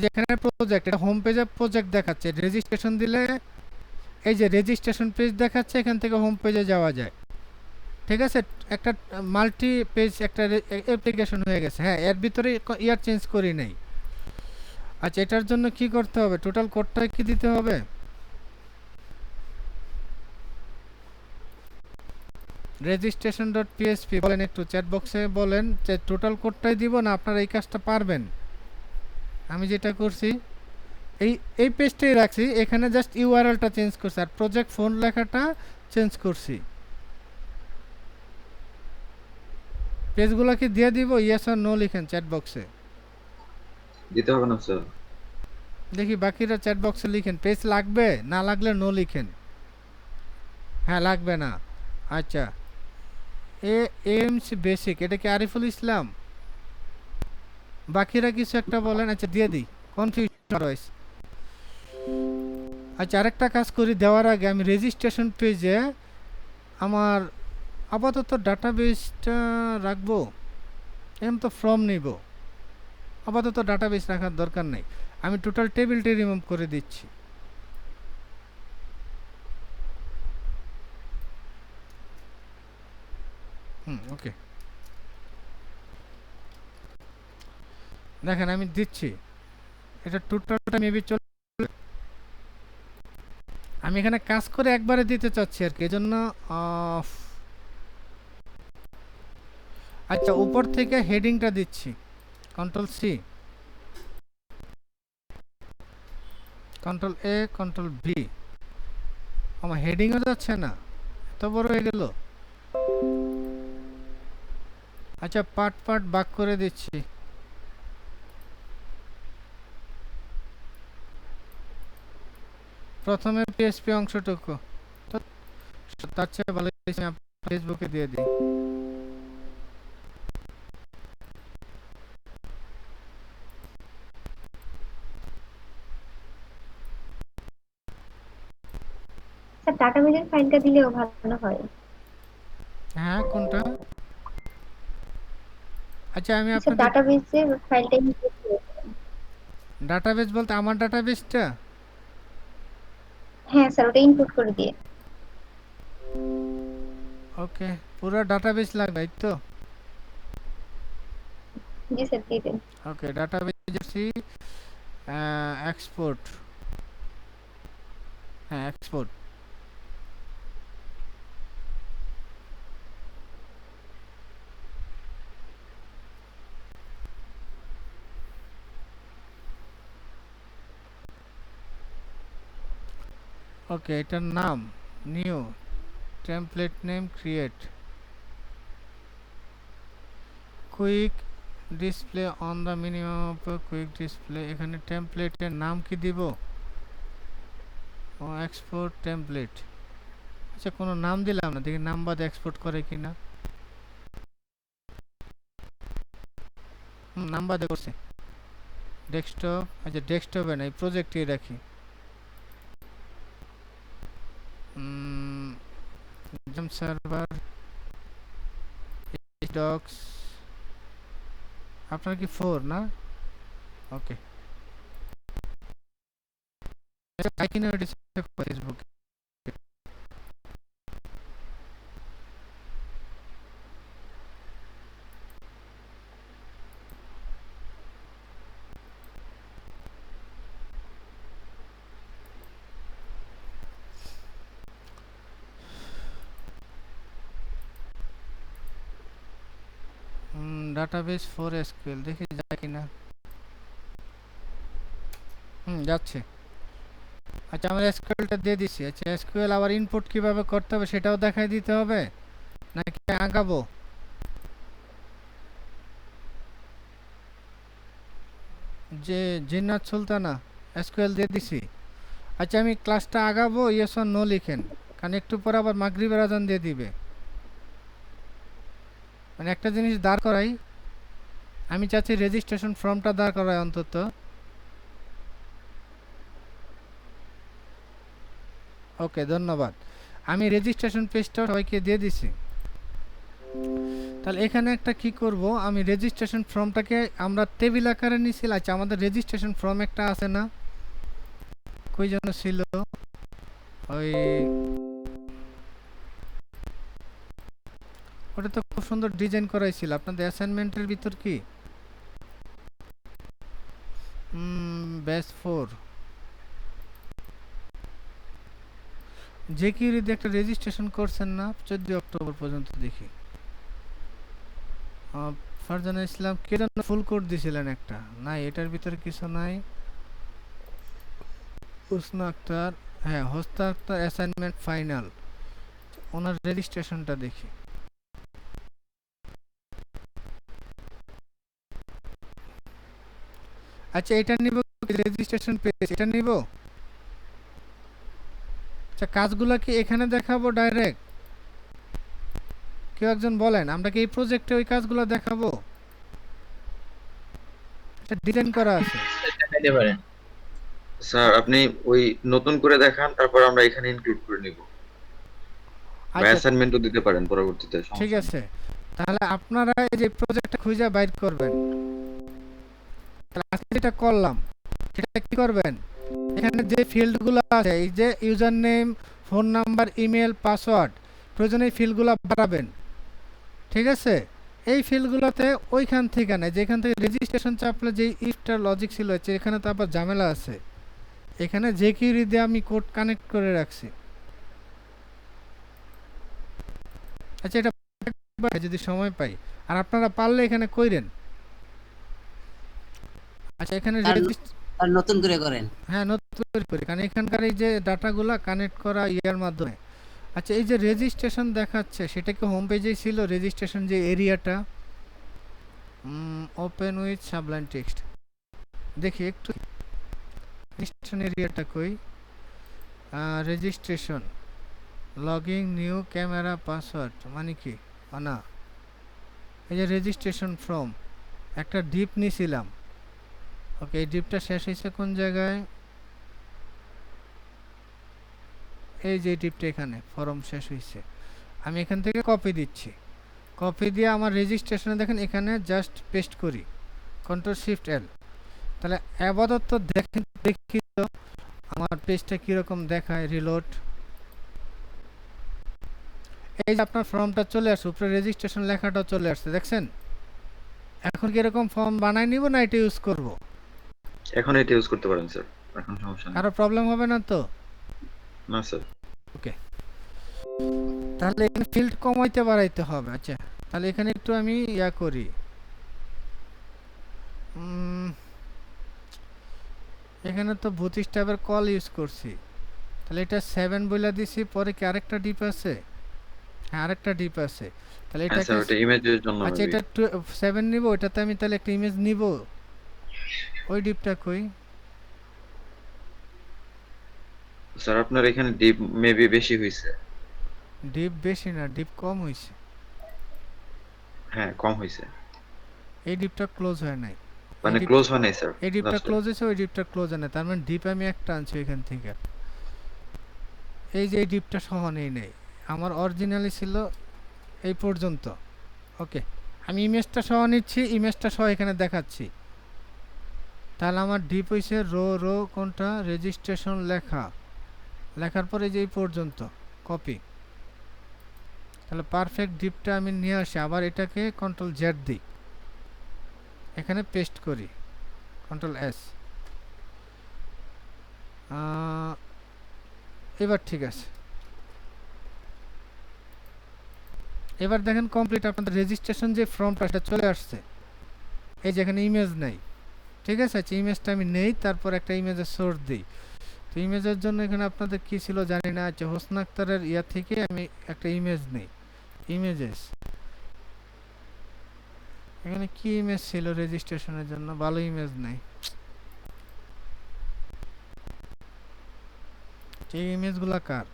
যেখানে প্রজেক্ট এটা হোম পেজে প্রজেক্ট দেখাচ্ছে রেজিস্ট্রেশন দিলে এই যে রেজিস্ট্রেশন পেজ দেখাচ্ছে এখান থেকে হোম পেজে যাওয়া যায় ঠিক আছে একটা মাল্টি পেজ একটা অ্যাপ্লিকেশন হয়ে গেছে হ্যাঁ এর ভিতরে ইয়ার চেঞ্জ করি নাই আচ্ছা এটার জন্য কি করতে হবে টোটাল কোডটা কি দিতে হবে registration.php বলেন একটু চ্যাট বক্সে বলেন যে টোটাল কোডটাই দিব না আপনারা এই কাজটা পারবেন আমি যেটা করছি এই এই পেজটাই রাখছি, এখানে জাস্ট ইউআরএলটা চেঞ্জ করছি আর প্রজেক্ট ফোন লেখাটা চেঞ্জ করছি। পেজগুলো কি দিয়ে দিব? ইয়েস আর নো লিখেন চ্যাট বক্সে। দিতে হবে না স্যার। দেখি বাকিরা চ্যাট বক্সে লিখেন পেজ লাগবে, না লাগলে নো লিখেন। হ্যাঁ লাগবে না, আচ্ছা। এএমসি বেসিক, এটা কি আরিফুল ইসলাম? বাকিরা কিছু একটা বলেন, আচ্ছা দিয়ে দিই, কনফিউশন রয়েছে। আচ্ছা আরেকটা কাজ করি, দেওয়ার আগে আমি রেজিস্ট্রেশন পেজে আমার আপাতত ডাটাবেসটা রাখবো, এম তো ফর্ম নিব, আপাতত ডাটাবেস রাখার দরকার নেই, আমি টোটাল টেবিলটি রিমুভ করে দিচ্ছি। ওকে, দেখেন আমি দিচ্ছি, এটা টোটালটা মেবি চলে। আমি এখানে কাজ করে একবারে দিতে চাচ্ছি আর কি, এজন্য আচ্ছা উপর থেকে হেডিংটা দিচ্ছি, কন্ট্রোল সি, কন্ট্রোল এ, কন্ট্রোল ভি। আমার হেডিংও যাচ্ছে না, এত বড় হয়ে গেল। আচ্ছা পার্ট পার্ট ভাগ করে দিচ্ছি। প্রথমে পিএসপি অংশটুকু, তো তার চেয়ে ভালো ফেসবুকে দিয়ে দিই। স্যার ডাটাবেজের ফাইলটা দিলেও ভালো হয়। হ্যাঁ কোনটা? আচ্ছা আমি স্যার আপনাদের ডাটাবেজের ফাইলটা ইনপুট করে দেবেন। ডাটাবেস বলতে আমার ডাটাবেসটা? হ্যাঁ স্যার ওটা ইনপুট করে দিয়ে। ওকে, পুরো ডাটাবেস লাগবে এই তো? জি স্যার দিয়ে দেন। ওকে, ডাটাবেস যাচ্ছি, এক্সপোর্ট, হ্যাঁ এক্সপোর্ট। ওকে, এটার নাম new, template name create, quick display on the minimum of quick display. এখানে টেমপ্লেটের নাম কি দিব? ও এক্সপোর্ট টেমপ্লেট। আচ্ছা কোনো নাম দিলাম না, দেখি নাম বাদে এক্সপোর্ট করে কিনা। নাম বাদে করছে, ডেস্কটপ। আচ্ছা ডেস্কটপে নাই, প্রজেক্টে রাখি। জেম সার্ভার ডক্স, আপনার কি 4 না? ওকে, ফেসবুক। ডাটাবেস ফর এসকিউএল, দেখি যায় কিনা। যাচ্ছে। আচ্ছা আমার এসকিউএলটা দিয়ে দিছি। আচ্ছা এসকিউএল আবার ইনপুট কিভাবে করতে হবে সেটাও দেখাই দিতে হবে নাকি আগাবো? যে জিন্নাত সুলতানা, এসকিউএল দিয়ে দিছি। আচ্ছা আমি ক্লাসটা আগাবো, ইয়েস অর নো লিখেন, কারণ একটু পর আবার মাগরিবের আজান দিয়ে দিবে। মানে একটা জিনিস দাঁড় করাই, আমি চাচ্ছি রেজিস্ট্রেশন ফর্মটা দাঁড় করাই অন্তত। ওকে ধন্যবাদ, আমি রেজিস্ট্রেশন পেজটা সবাইকে দিয়ে দিছি। তাহলে এখানে একটা কি করব, আমি রেজিস্ট্রেশন ফর্মটাকে আমরা টেবিল আকারে নিয়েছিলাম। আচ্ছা আমাদের রেজিস্ট্রেশন ফর্ম একটা আছে না, কই যেন ছিল, ওই ওটা তো খুব সুন্দর ডিজাইন করাইছিল আপনাদের অ্যাসাইনমেন্টের ভিতর। কি ব্যাচ 4 যে কি একটা রেজিস্ট্রেশন করছেন না 14 অক্টোবর পর্যন্ত দেখি। ফারজানা ইসলাম কে যেন ফুল কোড দিছিলেন একটা, নাই এটার ভিতরে কিছু নাই। হোসনা আক্তার, হ্যাঁ হোসনা আক্তার অ্যাসাইনমেন্ট ফাইনাল, ওনার রেজিস্ট্রেশনটা দেখি। আচ্ছা এটা নিব, রেজিস্ট্রেশন পেজ এটা নিব। আচ্ছা কাজগুলো কি এখানে দেখাবো ডাইরেক্ট? কেউ একজন বলেন, আমরা কি এই প্রজেক্টে ওই কাজগুলো দেখাবো? এটা ডিজাইন করা আছে। দেখাইতে পারেন। স্যার আপনি ওই নতুন করে দেখান, তারপর আমরা এখানে ইনক্লুড করে নিব। বা আচ্ছা অ্যাসাইনমেন্টও দিতে পারেন পরবর্তীতে, ঠিক সমস্যা নেই। আছে, তাহলে আপনারা এই যে প্রজেক্টটা খুঁজে বাইর করবেন। তাহলে আজকে যেটা করলাম সেটা কি করবেন, এখানে যে ফিল্ডগুলো আছে এই যে user name, phone number, email, password, প্রয়োজনে এই ফিল্ডগুলো বাড়াবেন। ঠিক আছে, এই ফিল্ডগুলোতে ওইখান থেকে না, যেখান থেকে রেজিস্ট্রেশন চাপলে যে ইফটার লজিক ছিল হচ্ছে এখানে তো আবার ঝামেলা আছে। এখানে যে কিউরি দিয়ে আমি কোড কানেক্ট করে রাখছি। আচ্ছা এটা যদি সময় পাই, আর আপনারা পারলে এখানে কইরেন। আচ্ছা এখানে আর নতুন করে করেন। হ্যাঁ নতুন করে করি, কারণ এখানকার এই যে ডাটাগুলো কানেক্ট করা ইয়ার মাধ্যমে। আচ্ছা এই যে রেজিস্ট্রেশন দেখাচ্ছে সেটা কি হোম পেজেই ছিল? রেজিস্ট্রেশন যে এরিয়াটা, ওপেন উইথ সাবলাইন টেক্সট, দেখি একটু রেজিস্ট্রেশন এরিয়াটা কই। Registration, login, new, camera, password, মানে কি না, এই যে রেজিস্ট্রেশন ফর্ম একটা ডিপ নিয়েছিলাম। ওকে এই ডিপটা শেষ হয়েছে কোন জায়গায়? এই যে ডিপটা এখানে ফর্ম শেষ হয়েছে। আমি এখান থেকে কপি দিচ্ছি, কপি দিয়ে আমার রেজিস্ট্রেশনে দেখেন এখানে জাস্ট পেস্ট করি, কন্ট্রোল শিফট এল। তাহলে আপাতত দেখেন, দেখি তো আমার পেজটা কীরকম দেখায়। রিলোড, এই যে আপনার ফর্মটা চলে আসছে, উপরে রেজিস্ট্রেশন লেখাটাও চলে আসছে, দেখছেন? এখন কি এরকম ফর্ম বানাই নিব না এটা ইউজ করব? এখন এটা ইউজ করতে পারেন স্যার, এখন সমস্যা নেই। কারো প্রবলেম হবে না তো? না স্যার। ওকে, তাহলে এখানে ফিল্ড কমাইতে বাড়াইতে হবে। আচ্ছা তাহলে এখানে একটু আমি ইয়া করি, এখানে তো 32 টাইপের কল ইউজ করছি, তাহলে এটা 7 বইলা দিছি, পরে কি আরেকটা ডিপ আছে? হ্যাঁ আরেকটা ডিপ আছে, তাহলে হ্যাঁ এটা স্যার, ওটা ইমেজের জন্য আচ্ছা maybe। এটা 7 নিব, ওটাতে আমি তাহলে একটা ইমেজ নিব। ওই ডিপটা কই? স্যার আপনার এখানে ডিপ মেবি বেশি হইছে। ডিপ বেশি না, ডিপ কম হইছে। হ্যাঁ কম হইছে, এই ডিপটা ক্লোজ হয় নাই, মানে ক্লোজ হয় নাই স্যার। এই ডিপটা লাস্টে ক্লোজ হয়েছে, ওই ডিপটা ক্লোজ হয় না, তার মানে ডিপ আমি একটা আনছি এখান থেকে। এই যে এই ডিপটা সহ নেই, আমার অরিজিনালি ছিল এই পর্যন্ত। ওকে আমি ইমেজটা সহ নিচ্ছি, ইমেজটা সহ এখানে দেখাচ্ছি। তাহলে আমার ডিপ হইছে রো রো কোনটা, রেজিস্ট্রেশন লেখা, লেখার পরে যে এই পর্যন্ত কপি। তাহলে পারফেক্ট ডিপটা আমি নিয়ে আসি, আবার এটাকে কন্ট্রোল জেড দিই, এখানে পেস্ট করি, কন্ট্রোল এস। এবার ঠিক আছে, এবার দেখেন কমপ্লিট আপনাদের রেজিস্ট্রেশন যে ফর্মটা সেটা চলে আসছে। এই যেখানে ইমেজ নাই, ঠিক আছে। আচ্ছা ইমেজটা আমি নেই, তারপর একটা ইমেজের সোর্স দিই। তো ইমেজের জন্য এখানে আপনাদের কি ছিল জানি না। আচ্ছা হোসনা আক্তারের ইয়া থেকে আমি একটা ইমেজ নেই, ইমেজেস। এখানে কি ইমেজ ছিল রেজিস্ট্রেশনের জন্য? ভালো ইমেজ নেই, এই ইমেজগুলো কার?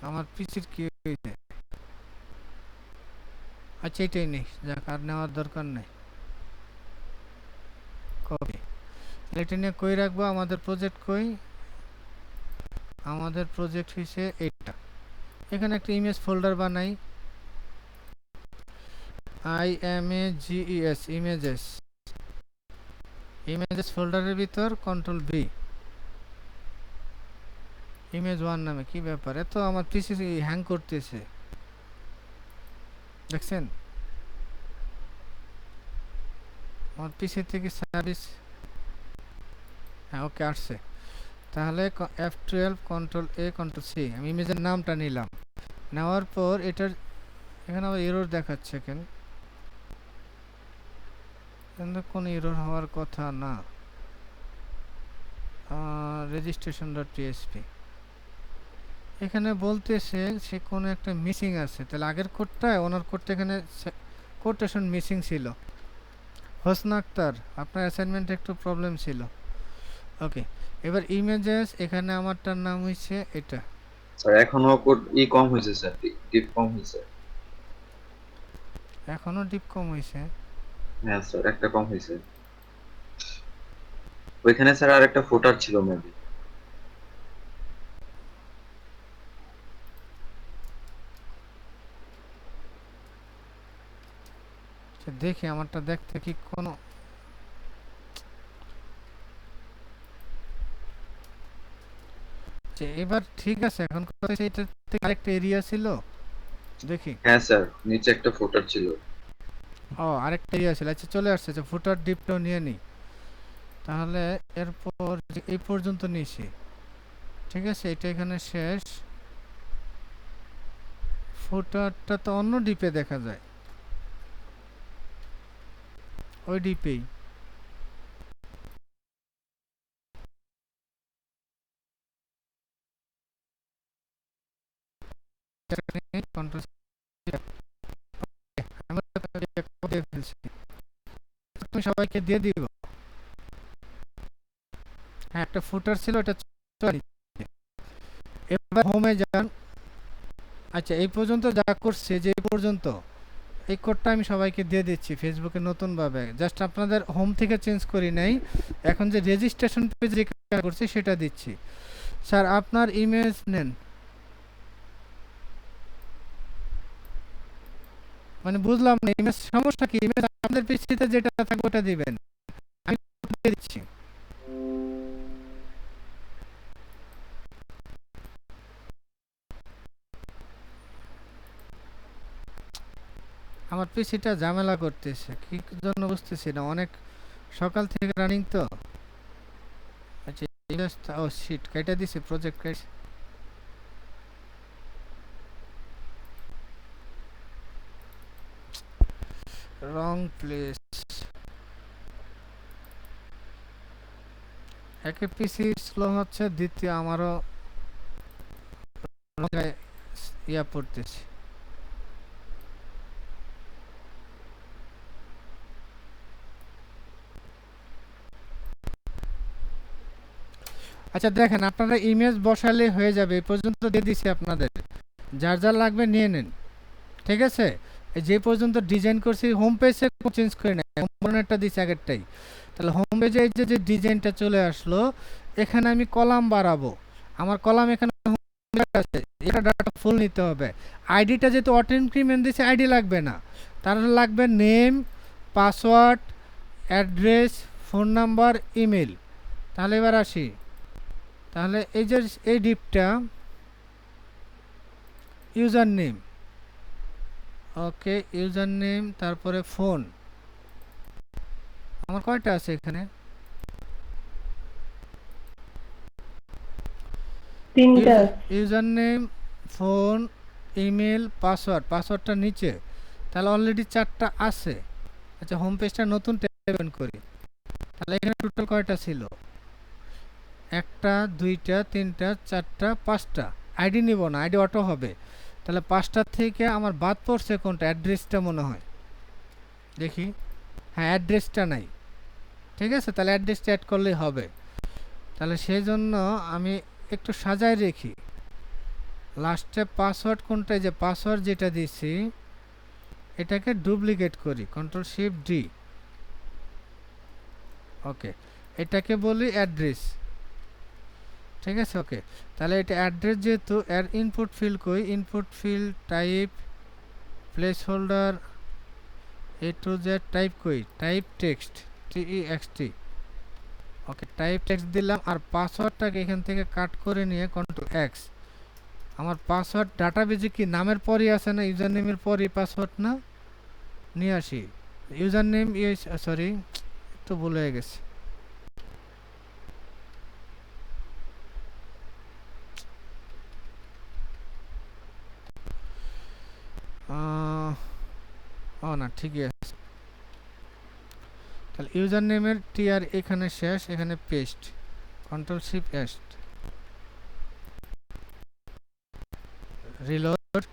আমার পিসির কি হয়েছে? আচ্ছা এটাই নেই, যাক আর নেওয়ার দরকার নেই। কপি, এটা নিয়ে কই রাখবো? আমাদের প্রজেক্ট কই? আমাদের প্রজেক্ট হয়েছে এইটা। এখানে একটা ইমেজ ফোল্ডার বানাই, IMAGES, ইমেজেস। ইমেজেস ফোল্ডারের ভিতর কন্ট্রোল বি, ইমেজ 1 নামে। কি ব্যাপার, এত আমার পিসি হ্যাং করতেছে, দেখছেন? আমার পিসি থেকে সার্ভিস, হ্যাঁ ওকে আসছে। তাহলে F12 কন্ট্রোল এ কন্ট্রোল সি, আমি ইমেজের নামটা নিলাম, নেওয়ার পর এটার এখানে আবার এরর দেখাচ্ছে কেন? কিন্তু কোনো এরর হওয়ার কথা না। registration.php এখানে বলতেছে সে কোনো একটা মিসিং আছে। তাহলে আগের কোডটায় ওনার কোডটা এখানে কোটেশন মিসিং ছিল। হোসনা আক্তার, আপনার অ্যাসাইনমেন্টে একটু প্রবলেম ছিল। ওকে, এবার ইমেজেস, এখানে আমারটার নাম হয়েছে এটা। স্যার এখনো কোড কম হয়েছে স্যার, ডিপ কম হয়েছে। এখনো ডিপ কম হয়েছে? হ্যাঁ স্যার, একটা কম হয়েছে। ওইখানে স্যার আর একটা ফুটার ছিল মেবি। আচ্ছা, দেখি আমারটা দেখতে কি কোনো এবার ঠিক আছে। এখন কথা হচ্ছে এটাতে আরেকটা এরিয়া ছিল, দেখি। হ্যাঁ স্যার, নিচে একটা ফুটার ছিল। ও, আরেকটা এরিয়া ছিল। আচ্ছা, চলে আসছে। আচ্ছা, ফুটার ডিপটাও নিয়ে নিই তাহলে। এরপর এই পর্যন্ত নিয়েছি, ঠিক আছে, এটা এখানে শেষ। ফুটারটা তো অন্য ডিপে দেখা যায়, ওই ডিপেই। কন্ট্রোল দিয়ে ফেলছি, তুমি সবাইকে দিয়ে দিব। হ্যাঁ, একটা ফুটার ছিল, ওটা চলে নিচ্ছে। এবার হোমে যান। আচ্ছা, এই পর্যন্ত যা করছে, যে এই পর্যন্ত এই কোডটা আমি সবাইকে দিয়ে দিচ্ছি ফেসবুকে নতুনভাবে। জাস্ট আপনাদের হোম থেকে চেঞ্জ করি নাই, এখন যে রেজিস্ট্রেশন পেজ করছি সেটা দিচ্ছি। স্যার, আপনার ইমেজ নেন। মানে বুঝলাম না, ইমেজ সমস্যা কি? ইমেজ আমাদের পিসিতে যেটা থাকবে ওটা দিবেন, আমি দিয়ে দিচ্ছি। আমার পিসিটা ঝামেলা করতেছে কি জন্য বুঝতেছি না, অনেক সকাল থেকে রানিং তো। আচ্ছা, ও শিট, কেটে দিছে প্রজেক্ট কেটে। রং প্লেস। একে পিসি স্লো হচ্ছে, দ্বিতীয় আমারও ইয়া পড়তেছে। আচ্ছা, দেখেন, আপনারা ইমেজ বসালে হয়ে যাবে। এই পর্যন্ত দিয়ে দিছি আপনাদের, যার যার লাগবে নিয়ে নেন, ঠিক আছে। যে পর্যন্ত ডিজাইন করছি হোম পেজে চেঞ্জ করে নেয়, হোমটা দিছি আগেরটাই। তাহলে হোম পেজে এই যে ডিজাইনটা চলে আসলো, এখানে আমি কলাম বাড়াবো। আমার কলাম এখানে আছে, এটা ডাটা ফুল নিতে হবে। আইডিটা যেহেতু অটো ইনক্রিমেন্ট দিছে, আইডি লাগবে না, তার লাগবে name, password, address, phone number, email. তাহলে এবার আসি। তাহলে এই যে এই ডিপটা ইউজার নেম, ওকে, ইউজার নেম, তারপরে ফোন। আমার কয়টা আছে এখানে? 3টা। User name, phone, email, password. পাসওয়ার্ডটা নিচে, তাহলে অলরেডি 4টা আছে। আচ্ছা, হোম পেজটা নতুন ট্যাব করি। তাহলে এখানে টোটাল কয়টা ছিল? 1টা, 2টা, 3টা, 4টা, 5টা। আইডি নিব না, আইডি অটো হবে। তাহলে 5টা থেকে আমার বাদ পড়ছে কোনটা? অ্যাড্রেসটা মনে হয়, দেখি। হ্যাঁ, অ্যাড্রেসটা নাই, ঠিক আছে। তাহলে অ্যাড্রেসটা অ্যাড করলেই হবে। তাহলে সেই জন্য আমি একটু সাজায় রেখি। লাস্টে পাসওয়ার্ড কোনটা? যে পাসওয়ার্ড যেটা দিছি এটাকে ডুপ্লিকেট করি, কন্ট্রোল শিফট ডি। ওকে, এটাকে বলি অ্যাড্রেস, ঠিক আছে। ওকে, তাহলে এটা অ্যাড্রেস, যেহেতু এর ইনপুট ফিল্ড কই? Input field type placeholder A to Z. Type কই? Type text, TEXT। Okay, type text দিলাম। আর পাসওয়ার্ডটাকে এখান থেকে কাট করে নিয়ে কন্ট্রোল এক্স। আমার পাসওয়ার্ড ডাটাবেজে কি নামের পরই আছে না ইউজার নেমের পরই পাসওয়ার্ড না? নিয়ে আসি ইউজার নেম, সরি একটু ভুল হয়ে গেছে। ঠিকই আছে। তাহলে ইউজার নেমের টিআর এখানে শেষ, এখানে paste, control shift S, reload.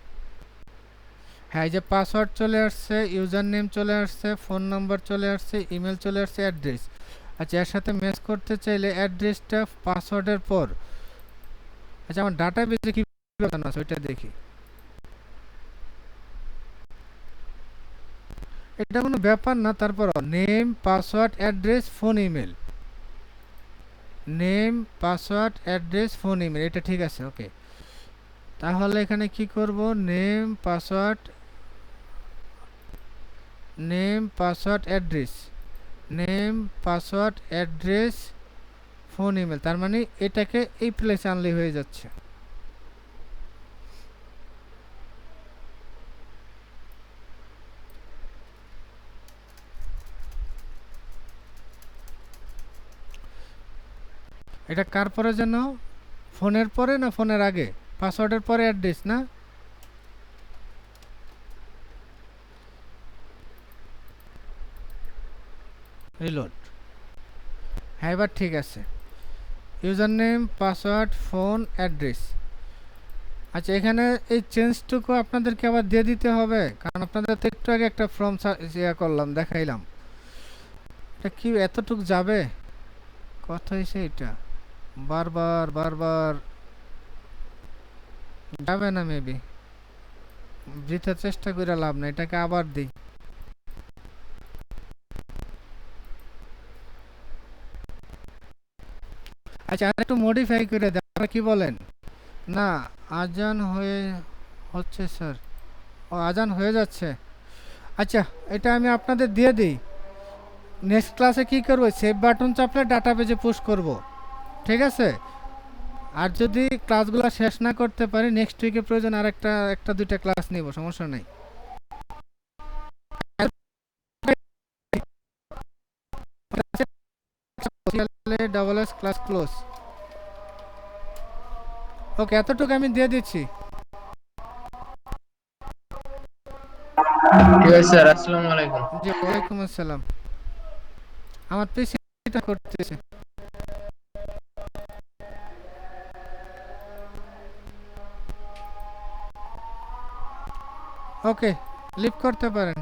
হ্যাঁ, এই যে পাসওয়ার্ড চলে আসছে, ইউজার নেম চলে আসছে, ফোন নাম্বার চলে আসছে, ইমেল চলে আসছে, অ্যাড্রেস। আচ্ছা, এর সাথে ম্যাচ করতে চাইলে অ্যাড্রেসটা পাসওয়ার্ডের পর, আচ্ছা আমার ডাটাবেজে কি বানানো আছে ওইটা দেখি। এটা কোনো ব্যাপার না, তারপর name, password, address, phone, email. Name, password, address, phone, email, এটা ঠিক আছে। ওকে, তাহলে এখানে কি করব, name, password, address, name, password, address, phone, email. তার মানে এটাকে এই প্লেসে আনলে হয়ে যাচ্ছে। এটা কার পরে যেন, ফোনের পরে না ফোনের আগে, পাসওয়ার্ডের পরে অ্যাড্রেস না? রিলোড। হ্যাঁ, এবার ঠিক আছে। User name, password, phone, address. আচ্ছা, এখানে এই চেঞ্জটুকু আপনাদেরকে আবার দিয়ে দিতে হবে, কারণ আপনাদের তো একটু আগে একটা ফর্ম ইয়া করলাম, দেখাইলাম। এটা কি এতটুক যাবে? কথা হয়েছে এটা বারবার বারবার যাবে না, মেবি বৃথা চেষ্টা করে লাভ না, এটাকে আবার দিই। আচ্ছা, আর একটু মডিফাই করে দেন, আপনারা কি বলেন? না, আজান হচ্ছে স্যার। ও, আজান হয়ে যাচ্ছে। আচ্ছা, এটা আমি আপনাদের দিয়ে দিই। নেক্সট ক্লাসে কি করব, সেভ বাটন চাপলে ডাটাবেজে পুশ করব, ঠিক আছে? আর যদি ক্লাসগুলো শেষ না করতে পারি, নেক্সট উইকে প্রয়োজন আর একটা দুইটা ক্লাস নিব, সমস্যা নেই। Double S class close. Okay, এতটুকু আমি দিয়ে দিচ্ছি। ঠিক আছে স্যার, আসসালামু আলাইকুম। জি, ওয়ালাইকুম আসসালাম। আমার পিসিটা করতেছে। ওকে, লিভ করতে পারেন।